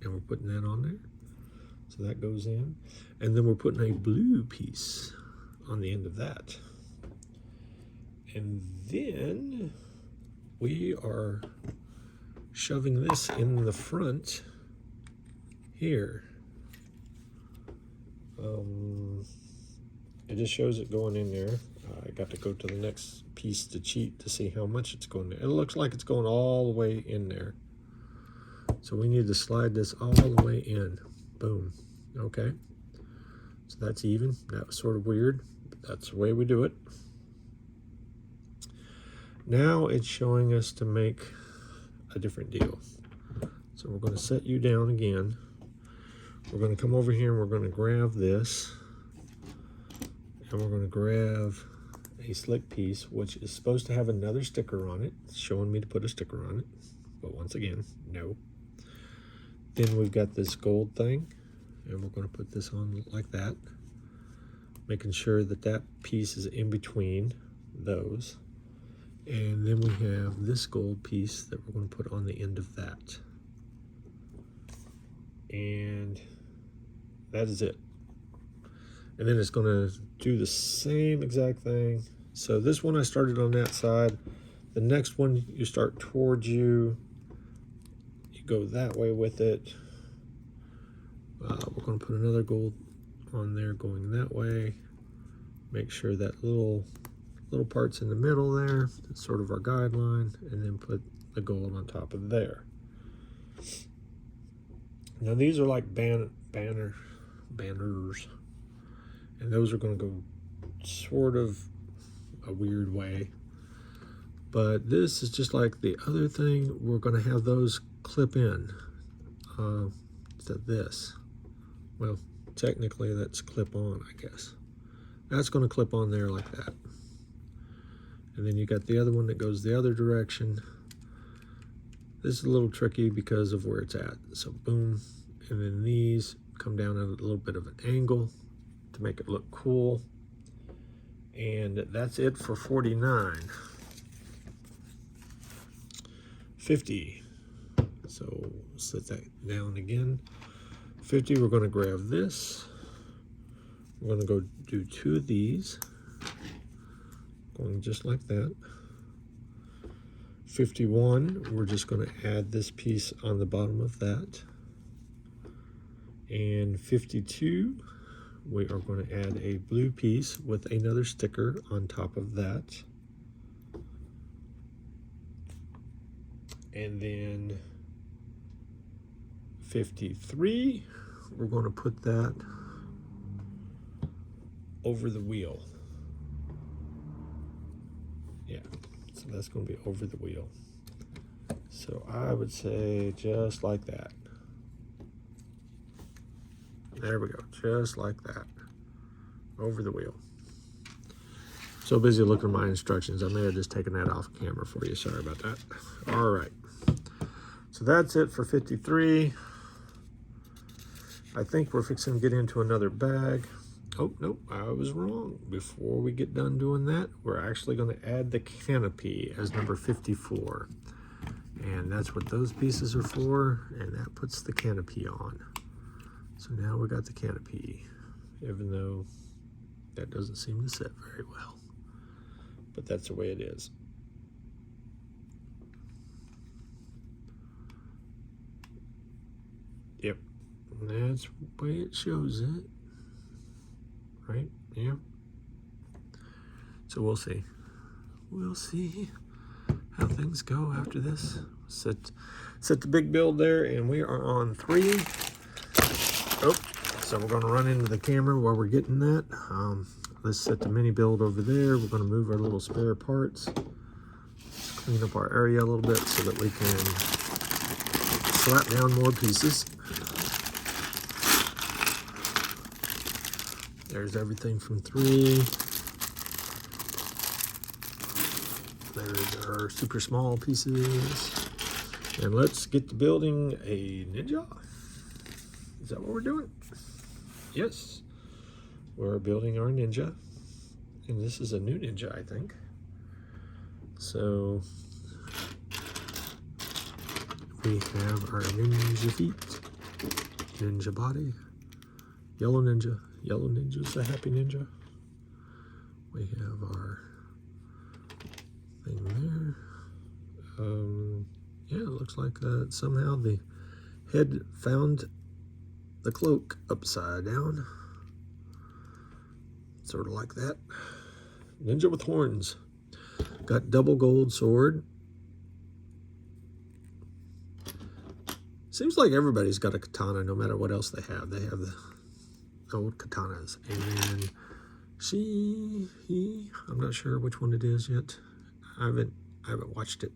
And we're putting that on there. So that goes in. And then we're putting a blue piece on the end of that. And then we are shoving this in the front here. It just shows it going in there. I got to go to the next piece to cheat to see how much it's going there. It looks like it's going all the way in there. So we need to slide this all the way in. Boom. Okay. So that's even. That was sort of weird, but that's the way we do it. Now it's showing us to make a different deal. So we're going to set you down again. We're going to come over here and we're going to grab this. And we're going to grab a slick piece, which is supposed to have another sticker on it. It's showing me to put a sticker on it. But once again, no. Then we've got this gold thing. And we're going to put this on like that. Making sure that that piece is in between those. And then we have this gold piece that we're going to put on the end of that. And that is it. And then it's going to do the same exact thing. So this one I started on that side. The next one you start towards you. You go that way with it. We're going to put another gold on there going that way. Make sure that little part's in the middle there. That's sort of our guideline. And then put the gold on top of there. Now these are like banners. And those are going to go sort of a weird way. But this is just like the other thing. We're going to have those clip in to this. Well, technically that's clip on, I guess. That's going to clip on there like that. And then you got the other one that goes the other direction. This is a little tricky because of where it's at. So boom. And then these come down at a little bit of an angle to make it look cool. And that's it for 49. 50. So set that down again. 50, we're going to grab this. We're going to go do 2 of these. Going just like that. 51, we're just going to add this piece on the bottom of that. And 52, we are going to add a blue piece with another sticker on top of that. And then 53, we're going to put that over the wheel. Yeah, so that's going to be over the wheel. So I would say just like that. There we go, just like that. Over the wheel. So busy looking at my instructions, I may have just taken that off camera for you. Sorry about that. All right. So that's it for 53. I think we're fixing to get into another bag. Oh, nope, I was wrong. Before we get done doing that, we're actually going to add the canopy as number 54. And that's what those pieces are for, and that puts the canopy on. So now we got the canopy, even though that doesn't seem to sit very well. But that's the way it is. Yep, and that's the way it shows it. Right? Yeah. So we'll see. We'll see how things go after this. Set the big build there, and we are on 3. Oh, so we're going to run into the camera while we're getting that. Let's set the mini build over there. We're going to move our little spare parts. Let's clean up our area a little bit so that we can slap down more pieces. There's everything from 3. There's our super small pieces. And let's get to building a Ninja. Is that what we're doing? Yes. We're building our Ninja. And this is a new Ninja, I think. So we have our Ninja feet, Ninja body, yellow Ninja. Yellow Ninja's a happy ninja. We have our thing there. Yeah, it looks like somehow the head found the cloak upside down. Sort of like that. Ninja with horns. Got double gold sword. Seems like everybody's got a katana no matter what else they have. They have the old katanas. And he, I'm not sure which one it is yet. I haven't watched it.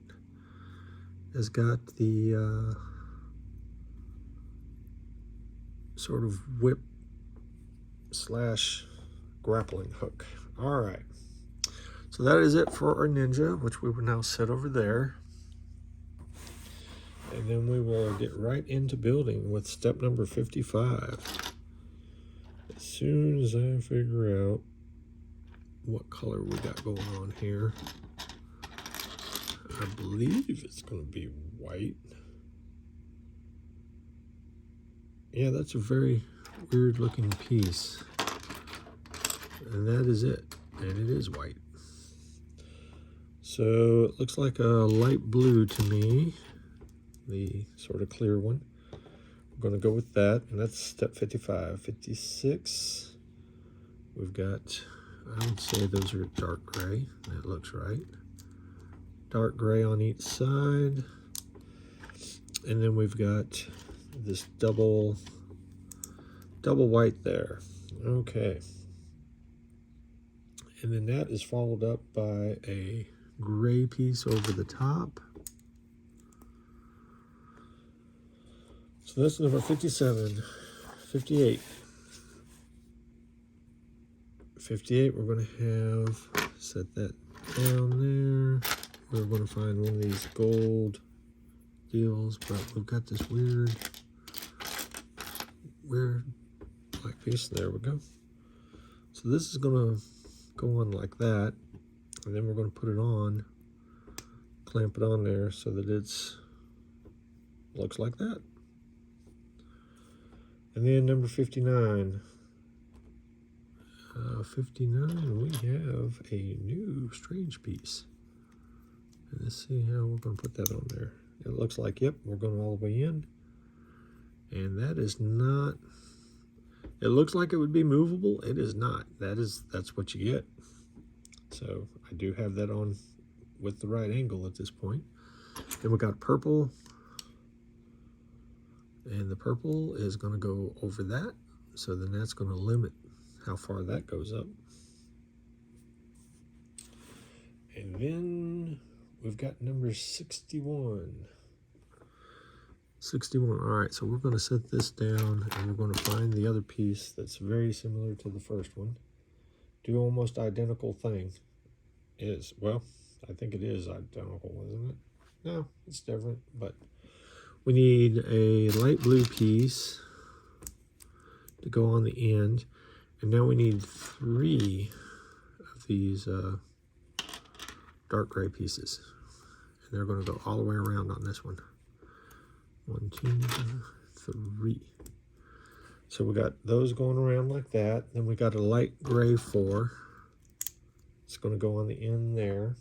Has got the sort of whip / grappling hook. All right. So that is it for our ninja, which we will now set over there. And then we will get right into building with step number 55. As soon as I figure out what color we got going on here, I believe it's going to be white. Yeah, that's a very weird looking piece. And that is it. And it is white. So it looks like a light blue to me. The sort of clear one. We're going to go with that, and that's step 55. 56, we've got, I would say those are dark gray. That looks right. Dark gray on each side. And then we've got this double white there. Okay. And then that is followed up by a gray piece over the top. So that's number 57. 58. 58, we're going to have, set that down there. We're going to find one of these gold deals, but we've got this weird black piece. There we go. So this is going to go on like that, and then we're going to put it on, clamp it on there so that it's looks like that. And then number 59. 59, we have a new strange piece. And let's see how we're going to put that on there. It looks like, yep, we're going all the way in. And that is not, it looks like it would be movable. It is not. That's what you get. So I do have that on with the right angle at this point. Then we got purple. And the purple is going to go over that. So then that's going to limit how far that goes up. And then we've got number 61. 61. All right, so we're going to set this down and we're going to find the other piece that's very similar to the first one. Do almost identical thing. Well, I think it is identical, isn't it? No, it's different, but we need a light blue piece to go on the end. And now we need 3 of these dark gray pieces. And they're going to go all the way around on this one. 1, 2, 3. So we got those going around like that. Then we got a light gray 4. It's going to go on the end there.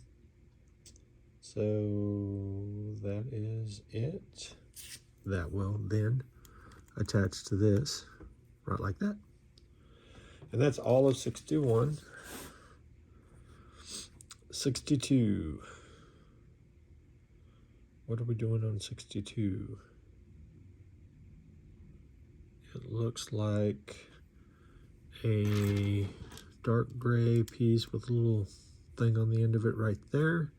So that is it. That will then attach to this, right like that. And that's all of 61. 62. What are we doing on 62? It looks like a dark gray piece with a little thing on the end of it right there,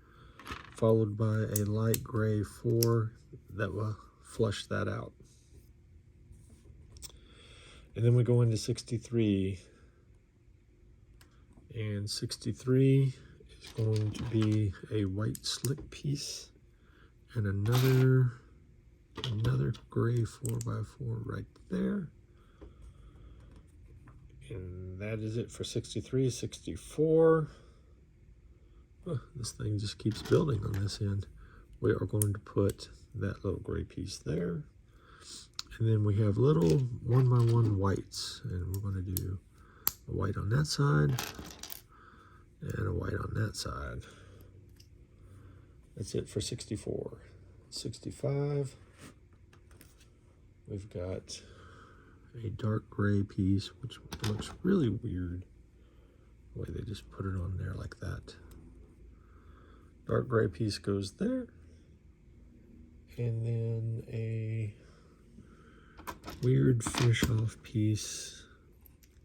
followed by a light gray 4 that will flush that out. And then we go into 63. And 63 is going to be a white slick piece and another gray 4x4 right there. And that is it for 63. 64. Oh, this thing just keeps building on this end. We are going to put that little gray piece there. And then we have little 1x1 whites. And we're going to do a white on that side and a white on that side. That's it for 64. 65, we've got a dark gray piece, which looks really weird. the way they just put it on there like that. Dark gray piece goes there. And then a weird finish off piece.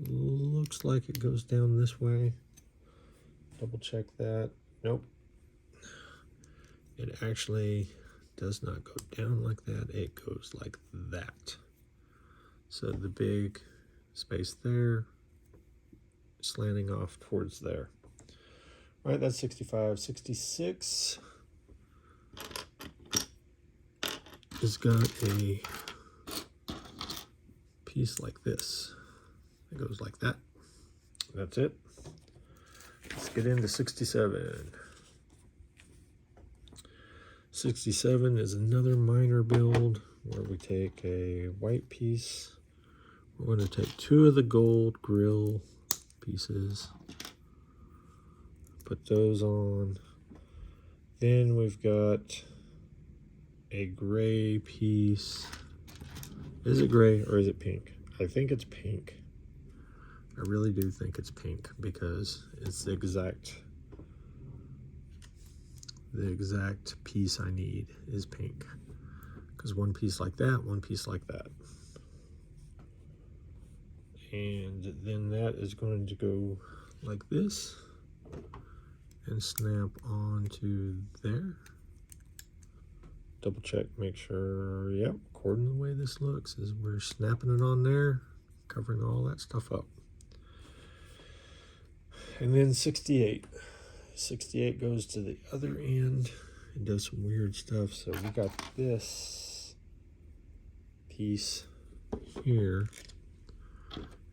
Looks like it goes down this way. Double check that. Nope. It actually does not go down like that. It goes like that. So the big space there, slanting off towards there. All right, that's 65. 66 has got a piece like this. It goes like that. That's it. Let's get into 67. 67 is another minor build where we take a white piece. We're going to take 2 of the gold grill pieces, put those on. Then we've got a gray piece. Is it gray or is it pink? I think it's pink. I really do think it's pink because it's the exact piece I need is pink. Because one piece like that, one piece like that. And then that is going to go like this and snap onto there. Double check, make sure, yep, according to the way this looks, is we're snapping it on there, covering all that stuff up. And then 68. 68 goes to the other end and does some weird stuff. So we got this piece here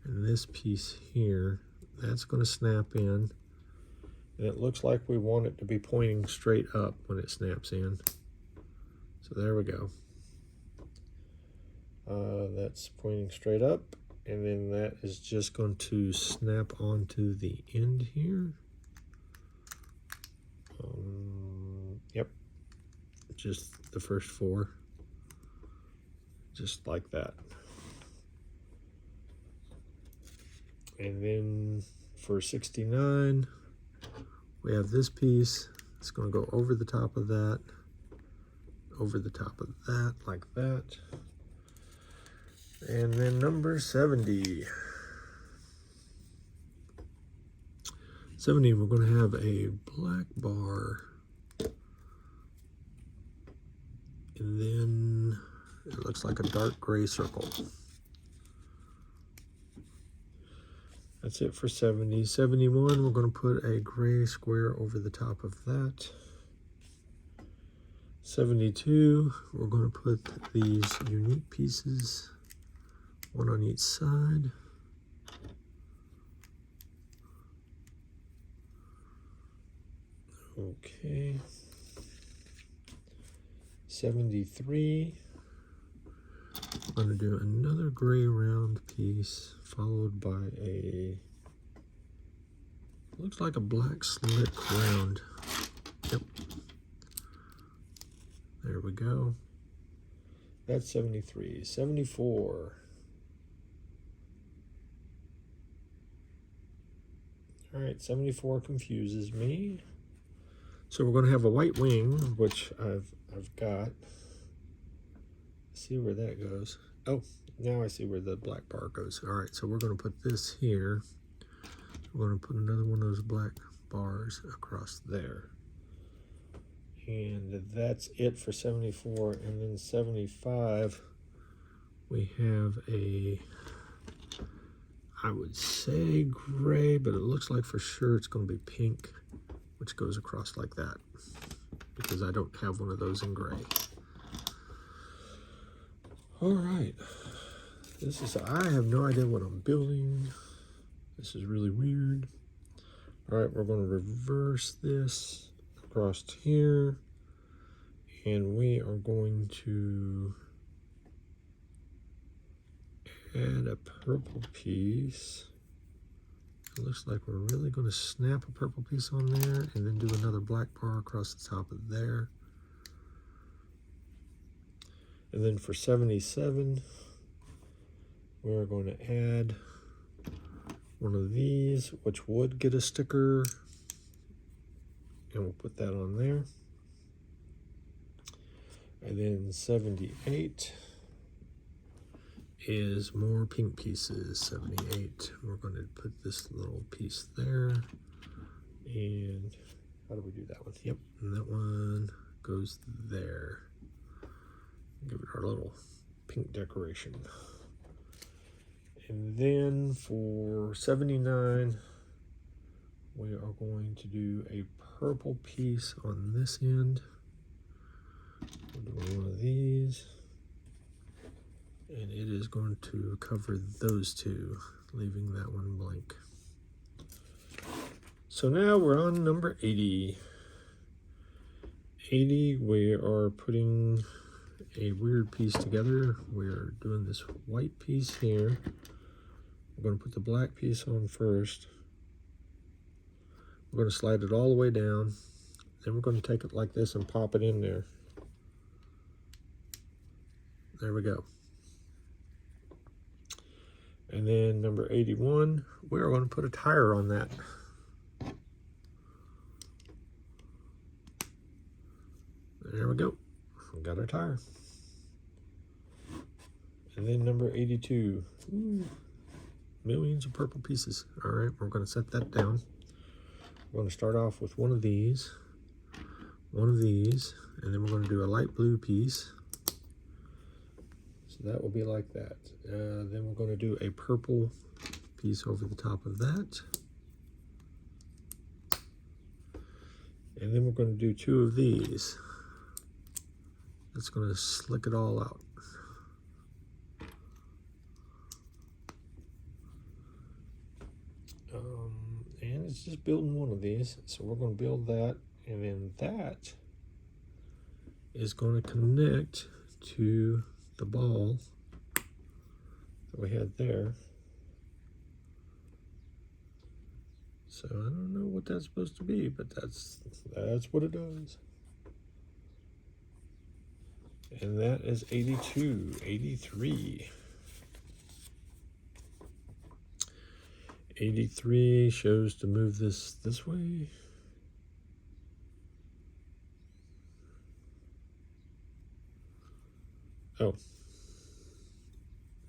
and this piece here. That's going to snap in. And it looks like we want it to be pointing straight up when it snaps in. So there we go. That's pointing straight up. And then that is just going to snap onto the end here. Yep, just the first 4, just like that. And then for 69, we have this piece. It's going to go over the top of that, like that. And then number 70. 70, we're going to have a black bar. And then it looks like a dark gray circle. That's it for 70. 71, we're going to put a gray square over the top of that. 72, we're going to put these unique pieces, one on each side. Okay. 73. I'm going to do another gray round piece followed by a, looks like a black slick round. Yep. There we go. That's 73. 74. All right, 74 confuses me. So we're going to have a white wing, which I've got. See where that goes. Oh, now I see where the black bar goes. All right, so we're going to put this here. We're going to put another one of those black bars across there. And that's it for 74. And then 75, we have a, I would say gray, but it looks like for sure it's going to be pink, which goes across like that, because I don't have one of those in gray. All right, this is, I have no idea what I'm building. This is really weird. All right, we're going to reverse this across here, and we are going to add a purple piece. It looks like we're really going to snap a purple piece on there and then do another black bar across the top of there. And then for 77, we're going to add one of these, which would get a sticker, and we'll put that on there. And then 78 is more pink pieces. 78, we're going to put this little piece there. And how do we do that one? Yep, and that one goes there. Give it our little pink decoration. And then for 79, we are going to do a purple piece on this end. We'll do one of these. And it is going to cover those two, leaving that one blank. So now we're on number 80. 80, we are putting a weird piece together. We're doing this white piece here. We're going to put the black piece on first. We're going to slide it all the way down. Then we're going to take it like this and pop it in there. There we go. And then number 81, we are going to put a tire on that. There we go. We got our tire. And then number 82. Ooh, millions of purple pieces. All right, we're going to set that down. We're going to start off with one of these, and then we're going to do a light blue piece. So that will be like that. Then we're going to do a purple piece over the top of that. And then we're going to do two of these. That's going to slick it all out. And it's just building one of these. So we're going to build that, and then that is going to connect to the ball that we had there. So I don't know what that's supposed to be, but that's what it does. And that is 82, 83. 83 shows to move this way. Oh,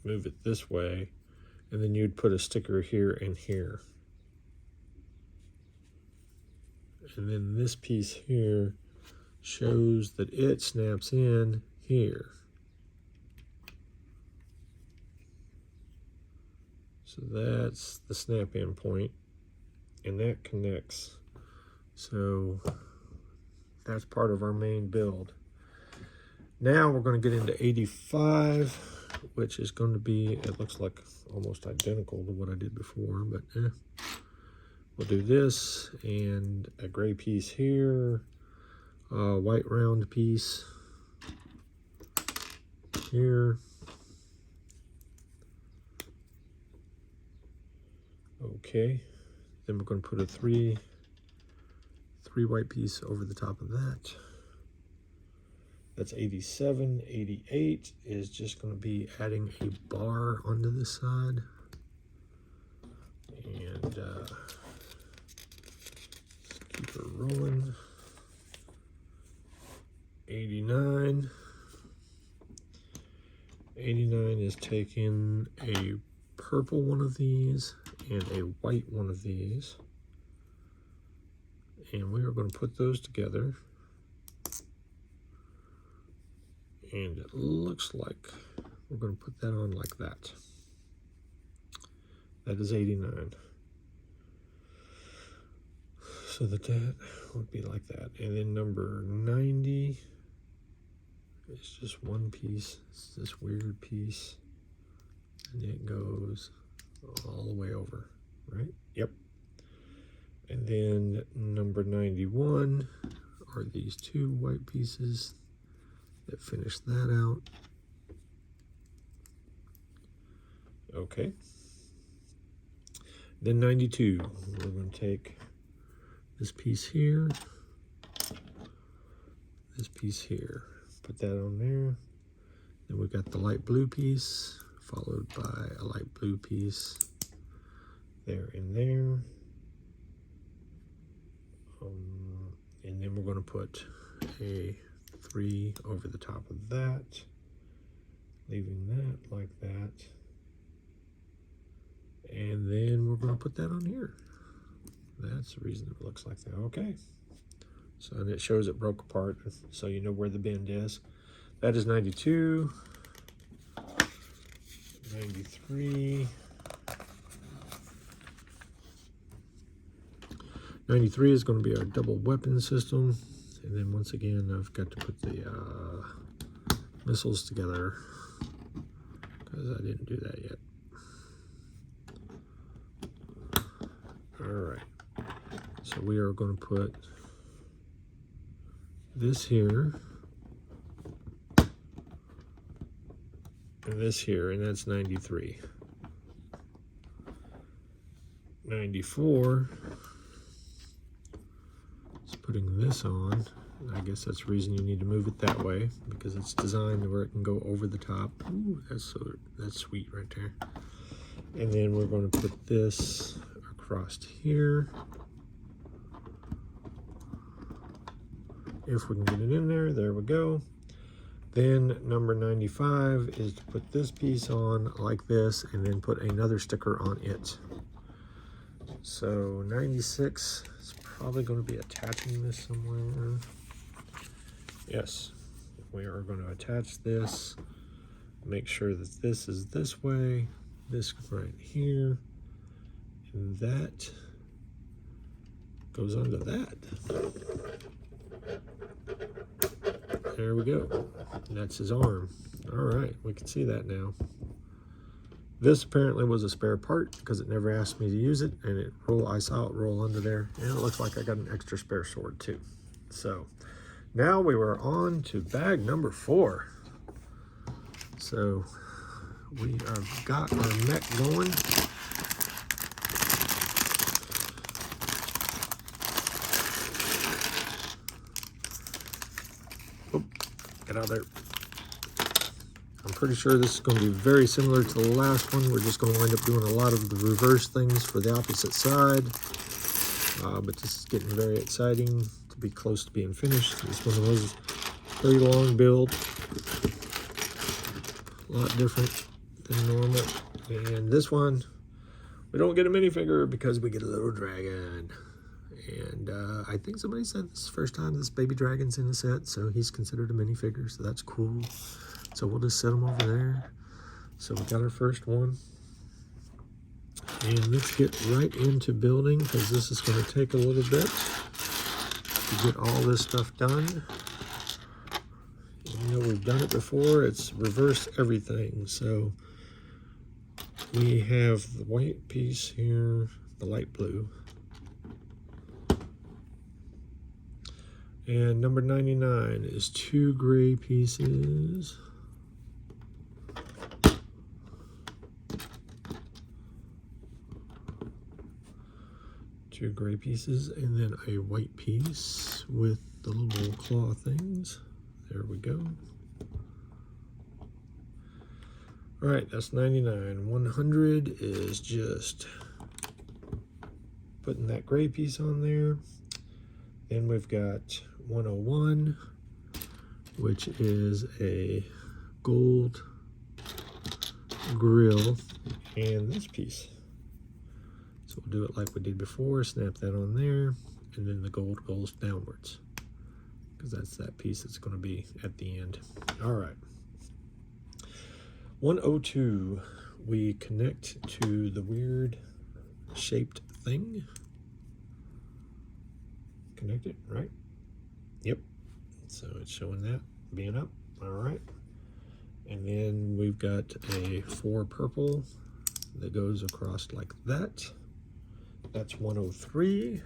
move it this way, and then you'd put a sticker here and here. And then this piece here shows that it snaps in here. So that's the snap in point, and that connects. So that's part of our main build. Now we're going to get into 85, which is going to be, it looks like almost identical to what I did before, but we'll do this and a gray piece here, a white round piece here. Okay, then we're going to put a three white piece over the top of that. That's 87. 88 is just going to be adding a bar onto this side. And keep it rolling. 89. 89 is taking a purple one of these and a white one of these. And we are going to put those together. And it looks like we're going to put that on like that. That is 89. So that would be like that. And then number 90 is just one piece. It's this weird piece. And it goes all the way over, right? Yep. And then number 91 are these two white pieces that finish that out. Okay. Then 92, we're going to take this piece here, this piece here, put that on there. Then we got the light blue piece, followed by a light blue piece, there and there. And then we're going to put a 3 over the top of that, leaving that like that. And then we're going to put that on here. That's the reason it looks like that. Okay. So and it shows it broke apart, so you know where the bend is. That is 92, 93. 93 is going to be our double weapon system. And then once again, I've got to put the missiles together because I didn't do that yet. All right. So we are going to put this here and this here, and that's 93. 94 is putting this on. I guess that's the reason you need to move it that way, because it's designed where it can go over the top. Ooh, that's sweet right there. And then we're going to put this across here. If we can get it in there, there we go. Then number 95 is to put this piece on like this and then put another sticker on it. So 96 is probably going to be attaching this somewhere. Yes, we are going to attach this. Make sure that this is this way, this right here, and that goes onto that. There we go. That's his arm. All right, we can see that now. This apparently was a spare part because it never asked me to use it, and I saw it roll under there, and it looks like I got an extra spare sword too. So now we were on to bag number 4. So we have got our mech going. Oop, get out of there. I'm pretty sure this is going to be very similar to the last one. We're just going to wind up doing a lot of the reverse things for the opposite side. But this is getting very exciting to be close to being finished. This one was a pretty long build. A lot different than normal. And this one, we don't get a minifigure because we get a little dragon. And I think somebody said this is the first time this baby dragon's in the set, so he's considered a minifigure, so that's cool. So we'll just set him over there. So we got our first one. And let's get right into building, because this is going to take a little bit to get all this stuff done. You know, we've done it before. It's reverse everything. So we have the white piece here, the light blue. And number 99 is 2 gray pieces. Two gray pieces, and then a white piece with the little claw things. There we go. All right, that's 99. 100 is just putting that gray piece on there. Then we've got 101, which is a gold grill, and this piece. So we'll do it like we did before, snap that on there, and then the gold goes downwards, because that's that piece that's going to be at the end. All right. 102, we connect to the weird shaped thing. Connect it, right? Yep. So it's showing that being up. All right. And then we've got a 4 purple that goes across like that. That's 103.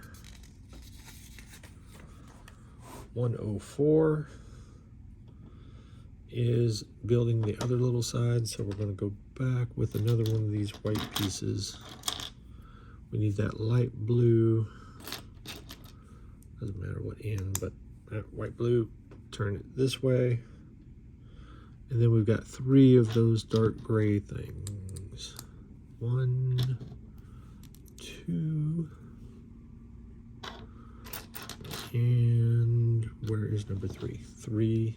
104 is building the other little side, so we're going to go back with another one of these white pieces. We need that light blue. Doesn't matter what end, but that white blue, turn it this way. And then we've got 3 of those dark gray things. 1, 2. And where is number 3? 3.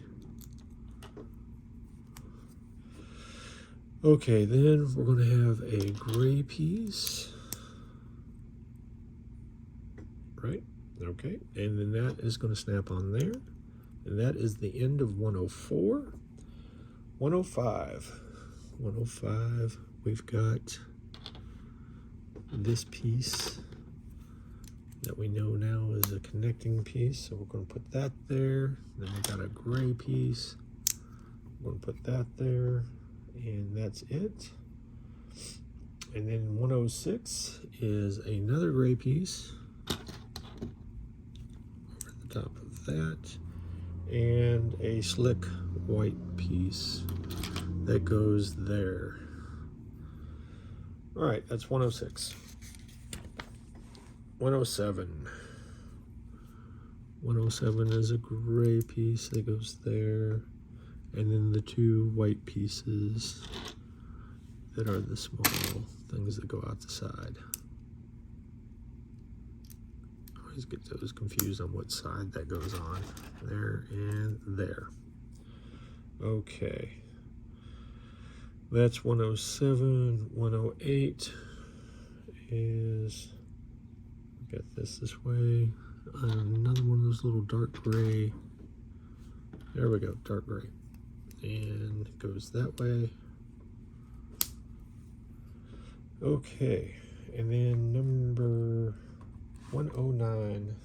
Okay, then we're going to have a gray piece. Right? Okay, and then that is going to snap on there. And that is the end of 104. 105. 105, we've got this piece that we know now is a connecting piece, so we're going to put that there. Then we got a gray piece. We're going to put that there, and that's it. And then 106 is another gray piece over the top of that, and a slick white piece that goes there. All right, that's 106. 107. 107 is a gray piece that goes there, and then the 2 white pieces that are the small things that go out the side. I always get those confused on what side that goes on. There and there. Okay. That's 107. 108 is, we got this way. Another one of those little dark gray. There we go, dark gray. And it goes that way. Okay, and then number 109.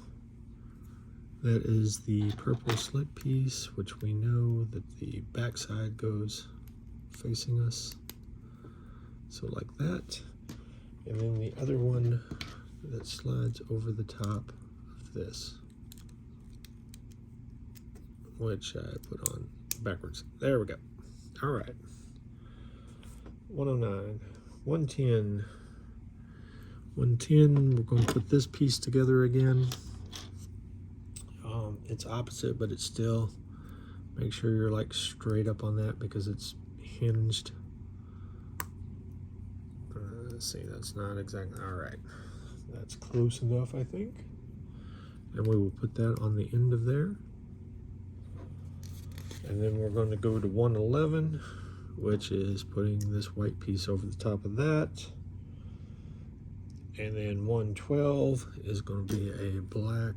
That is the purple slit piece, which we know that the backside goes facing us, so like that. And then the other one that slides over the top of this, which I put on backwards. There we go. All right. 109. 110. 110, we're going to put this piece together again. It's opposite, but it's still, make sure you're like straight up on that because it's hinged. Let's see, that's not exactly, all right. That's close enough, I think. And we will put that on the end of there. And then we're going to go to 111, which is putting this white piece over the top of that. And then 112 is going to be a black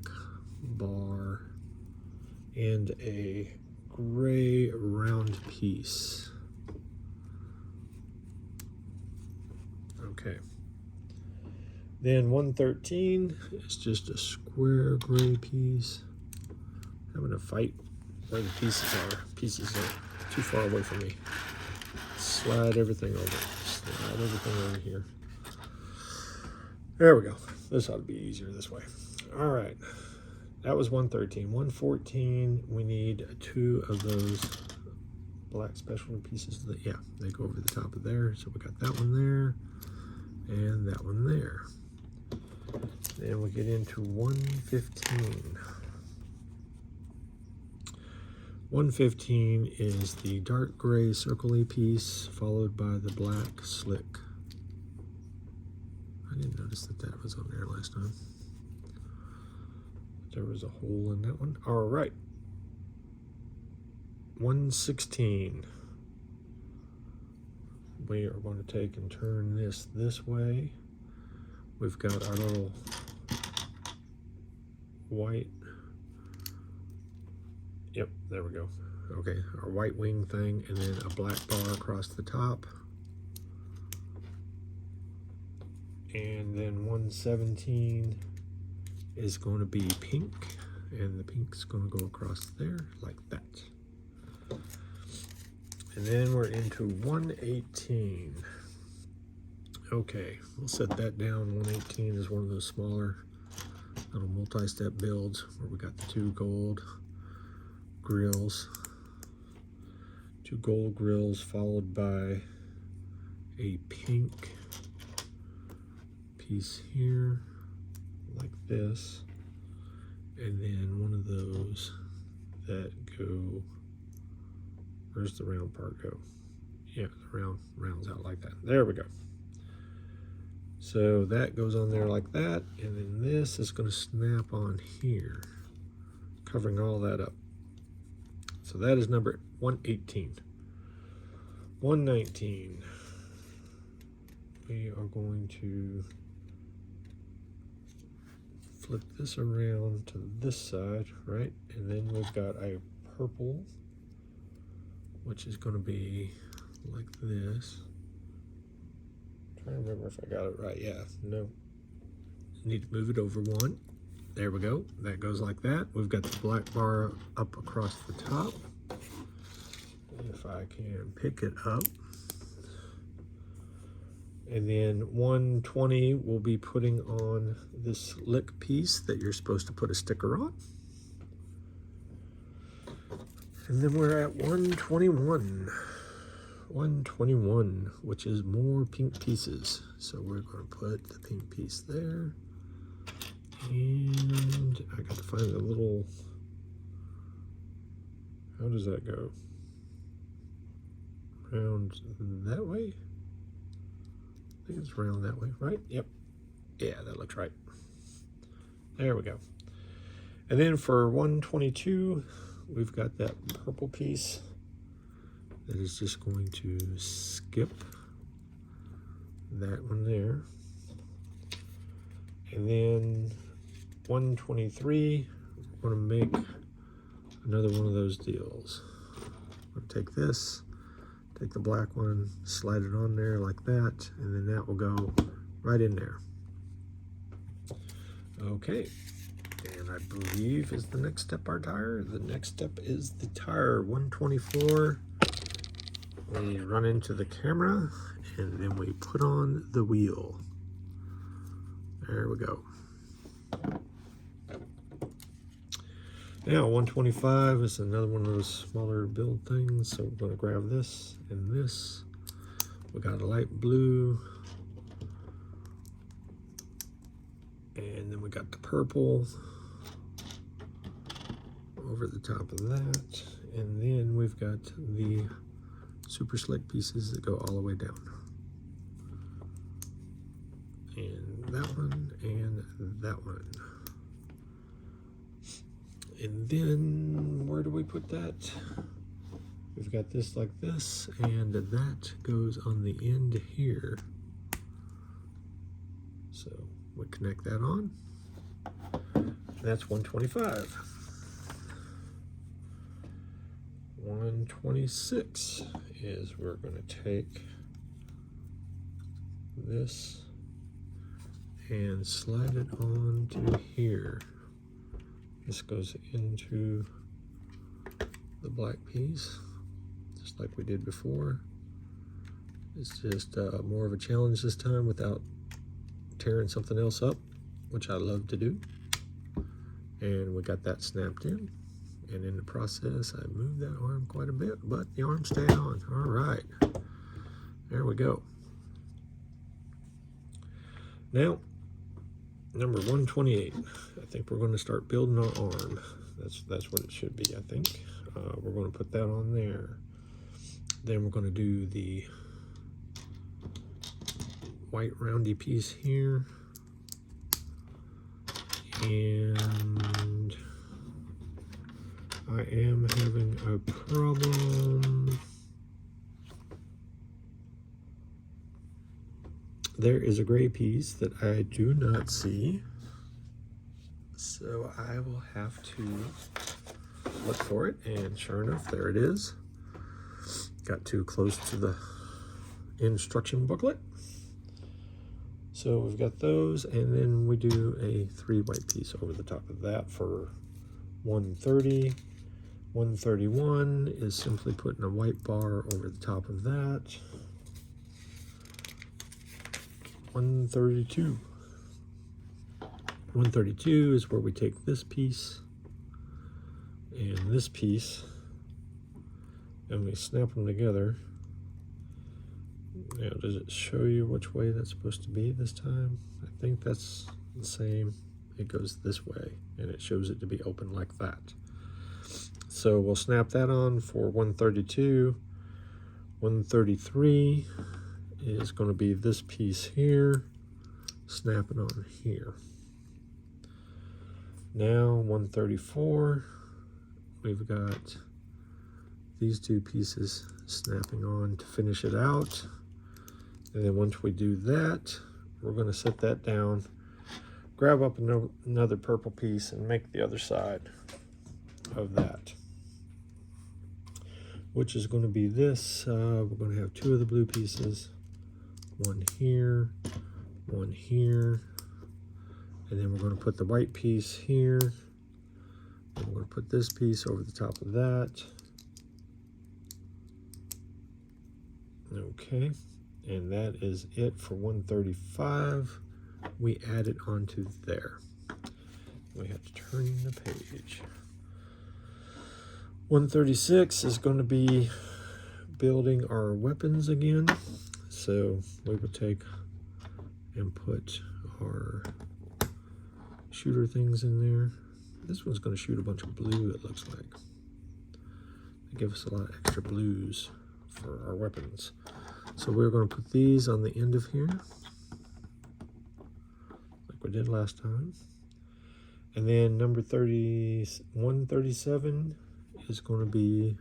bar and a gray round piece. Okay. Then 113 is just a square gray piece. Having a fight where the pieces are. Pieces are too far away from me. Slide everything over. Slide everything over here. There we go. This ought to be easier this way. All right. That was 113. 114, we need 2 of those black specialty pieces. Yeah, they go over the top of there. So we got that one there and that one there. Then we get into 115. 115 is the dark gray circle-y piece followed by the black slick. I didn't notice that that was on there last time. There was a hole in that one. All right. 116. We are going to take and turn this way. We've got our little white. Yep, there we go. Okay, our white wing thing, and then a black bar across the top. And then 117 is going to be pink, and the pink's going to go across there like that. And then we're into 118. Okay, we'll set that down. 118 is one of those smaller little multi-step builds where we got the 2 gold grills. 2 gold grills followed by a pink piece here like this, and then one of those that go, where's the round part go? Yeah, the round rounds out like that. There we go. So that goes on there like that, and then this is going to snap on here, covering all that up. So that is number 118. 119. We are going to flip this around to this side, right? And then we've got a purple, which is going to be like this. I'm trying to remember if I got it right. Yeah, no. Need to move it over one. There we go. That goes like that. We've got the black bar up across the top. If I can pick it up. And then 120 we'll be putting on this lick piece that you're supposed to put a sticker on. And then we're at 121. 121, which is more pink pieces. So we're going to put the pink piece there. And I got to find a little, how does that go? Round that way? I think it's round that way, right? Yep. Yeah, that looks right. There we go. And then for 122, we've got that purple piece that is just going to skip that one there. And then 123, we're going to make another one of those deals. I'm going to take this, take the black one, slide it on there like that, and then that will go right in there. Okay, and I believe is the next step our tire. The next step is the tire. 124. We run into the camera, and then we put on the wheel. There we go. Now 125 is another one of those smaller build things, so we're going to grab this and this. We got a light blue, and then we got the purple over the top of that, and then we've got the super slick pieces that go all the way down, and that one and that one. And then where do we put that? We've got this like this, and that goes on the end here. So we connect that on. That's 125. 126 is we're going to take this and slide it on to here. This goes into the black piece, just like we did before. It's just more of a challenge this time without tearing something else up, which I love to do. And we got that snapped in. And in the process, I moved that arm quite a bit, but the arm stayed on. All right, there we go. Now, number 128. I think we're going to start building our arm. That's what it should be, I think. We're going to put that on there. Then we're going to do the white roundy piece here. And I am having a problem. There is a gray piece that I do not see, so I will have to look for it, and sure enough, there it is. Got too close to the instruction booklet. So we've got those, and then we do a 3 white piece over the top of that for 130. 131 is simply putting a white bar over the top of that. 132. 132 is where we take this piece and this piece and we snap them together. Now, does it show you which way that's supposed to be this time? I think that's the same. It goes this way and it shows it to be open like that. So we'll snap that on for 132. 133 is going to be this piece here, snapping on here. Now 134, we've got these two pieces snapping on to finish it out. And then once we do that, we're going to set that down, grab up another purple piece and make the other side of that, which is going to be this. We're going to have two of the blue pieces, one here, and then we're going to put the white piece here, and we're going to put this piece over the top of that. Okay, and that is it for 135. We add it onto there. We have to turn the page. 136 is going to be building our weapons again. So we will take and put our shooter things in there. This one's going to shoot a bunch of blue, it looks like. They give us a lot of extra blues for our weapons. So we're going to put these on the end of here, like we did last time. And then number 137 is going to be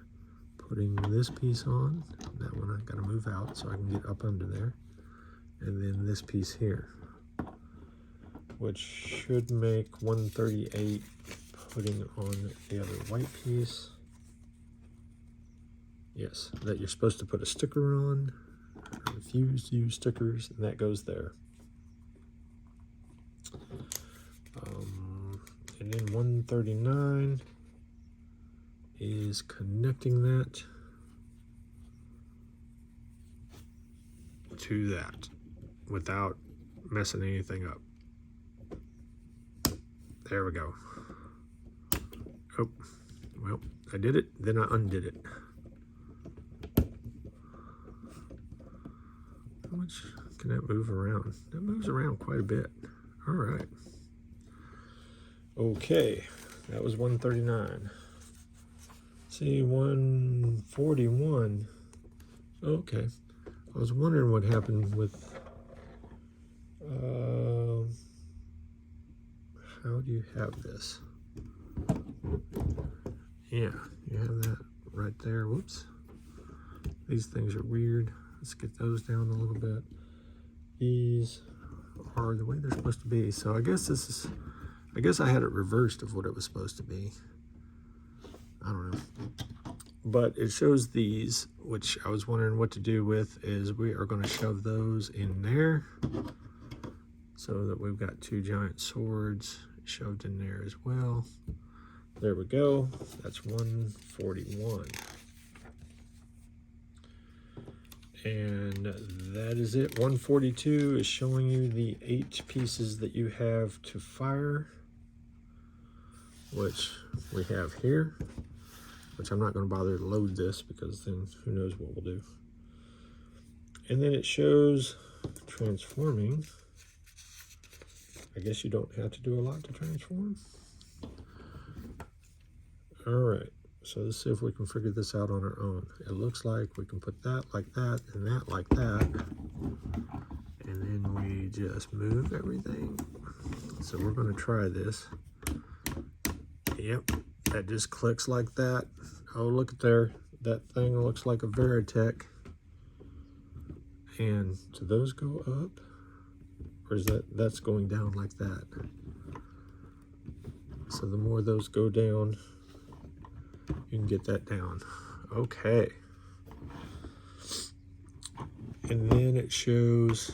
putting this piece on. That one I got to move out so I can get up under there. And then this piece here, which should make 138 putting on the other white piece. Yes, that you're supposed to put a sticker on. I refuse to use stickers, and that goes there. And then 139 is connecting that to that without messing anything up. There we go. Oh, well, I did it, then I undid it. How much can that move around? That moves around quite a bit. All right. Okay, that was 139. See, 141. Okay, I was wondering what happened with. How do you have this? Yeah, you have that right there. Whoops. These things are weird. Let's get those down a little bit. These are the way they're supposed to be. So I guess this is, I guess I had it reversed of what it was supposed to be. I don't know. But it shows these, which I was wondering what to do with, is we are going to shove those in there so that we've got two giant swords shoved in there as well. There we go. That's 141. And that is it. 142 is showing you the 8 pieces that you have to fire, which we have here, which I'm not going to bother to load this because then who knows what we'll do. And then it shows transforming. I guess you don't have to do a lot to transform. All right. So let's see if we can figure this out on our own. It looks like we can put that like that and that like that. And then we just move everything. So we're going to try this. Yep, that just clicks like that. Oh, look at there. That thing looks like a Veritech. And do those go up? Or is that's going down like that? So the more those go down, you can get that down. Okay. And then it shows,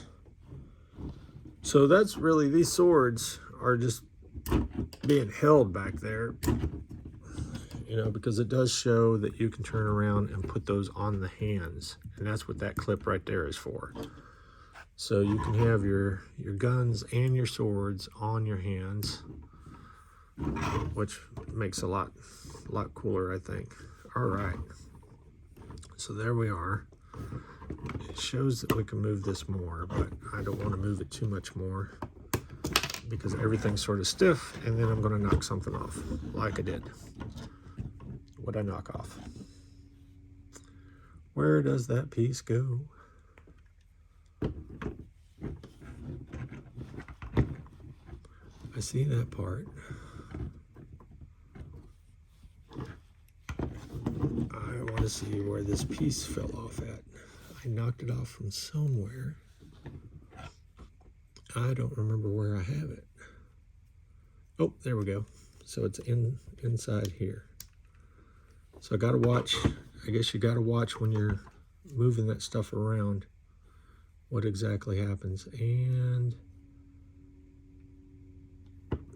so that's really, these swords are just being held back there, you know, because it does show that you can turn around and put those on the hands. And that's what that clip right there is for. So you can have your guns and your swords on your hands, which makes a lot cooler, I think. All right, so there we are. It shows that we can move this more, but I don't want to move it too much more because everything's sort of stiff, and then I'm going to knock something off like I did. What'd I knock off? Where does that piece go? see that part. I want to see where this piece fell off at. I knocked it off from somewhere. I don't remember where I have it. Oh, there we go. So it's inside here. So I gotta watch, I guess you gotta watch when you're moving that stuff around what exactly happens. And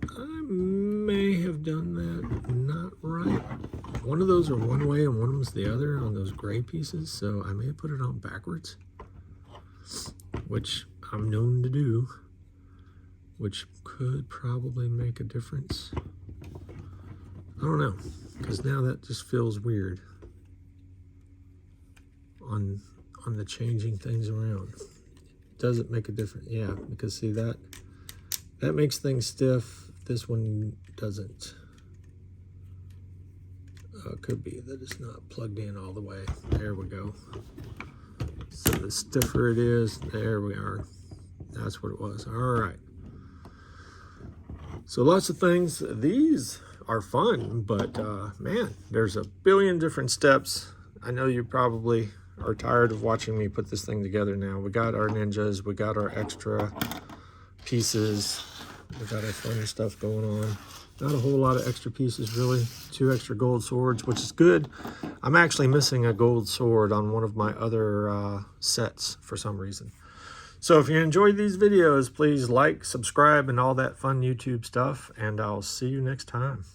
I may have done that not right. One of those are one way and one of them's the other on those gray pieces, so I may have put it on backwards, which I'm known to do, which could probably make a difference. I don't know, because now that just feels weird on the changing things around. Does it make a difference? Yeah, because see that makes things stiff. This one doesn't. Could be that it's not plugged in all the way. There we go. So the stiffer it is, there we are. That's what it was. All right. So lots of things. These are fun, but man, there's a billion different steps. I know you probably are tired of watching me put this thing together now. We got our ninjas, we got our extra pieces, we got our fun stuff going on. Not a whole lot of extra pieces really. 2 extra gold swords, which is good. I'm actually missing a gold sword on one of my other sets for some reason. So if you enjoyed these videos, please like, subscribe, and all that fun YouTube stuff, and I'll see you next time.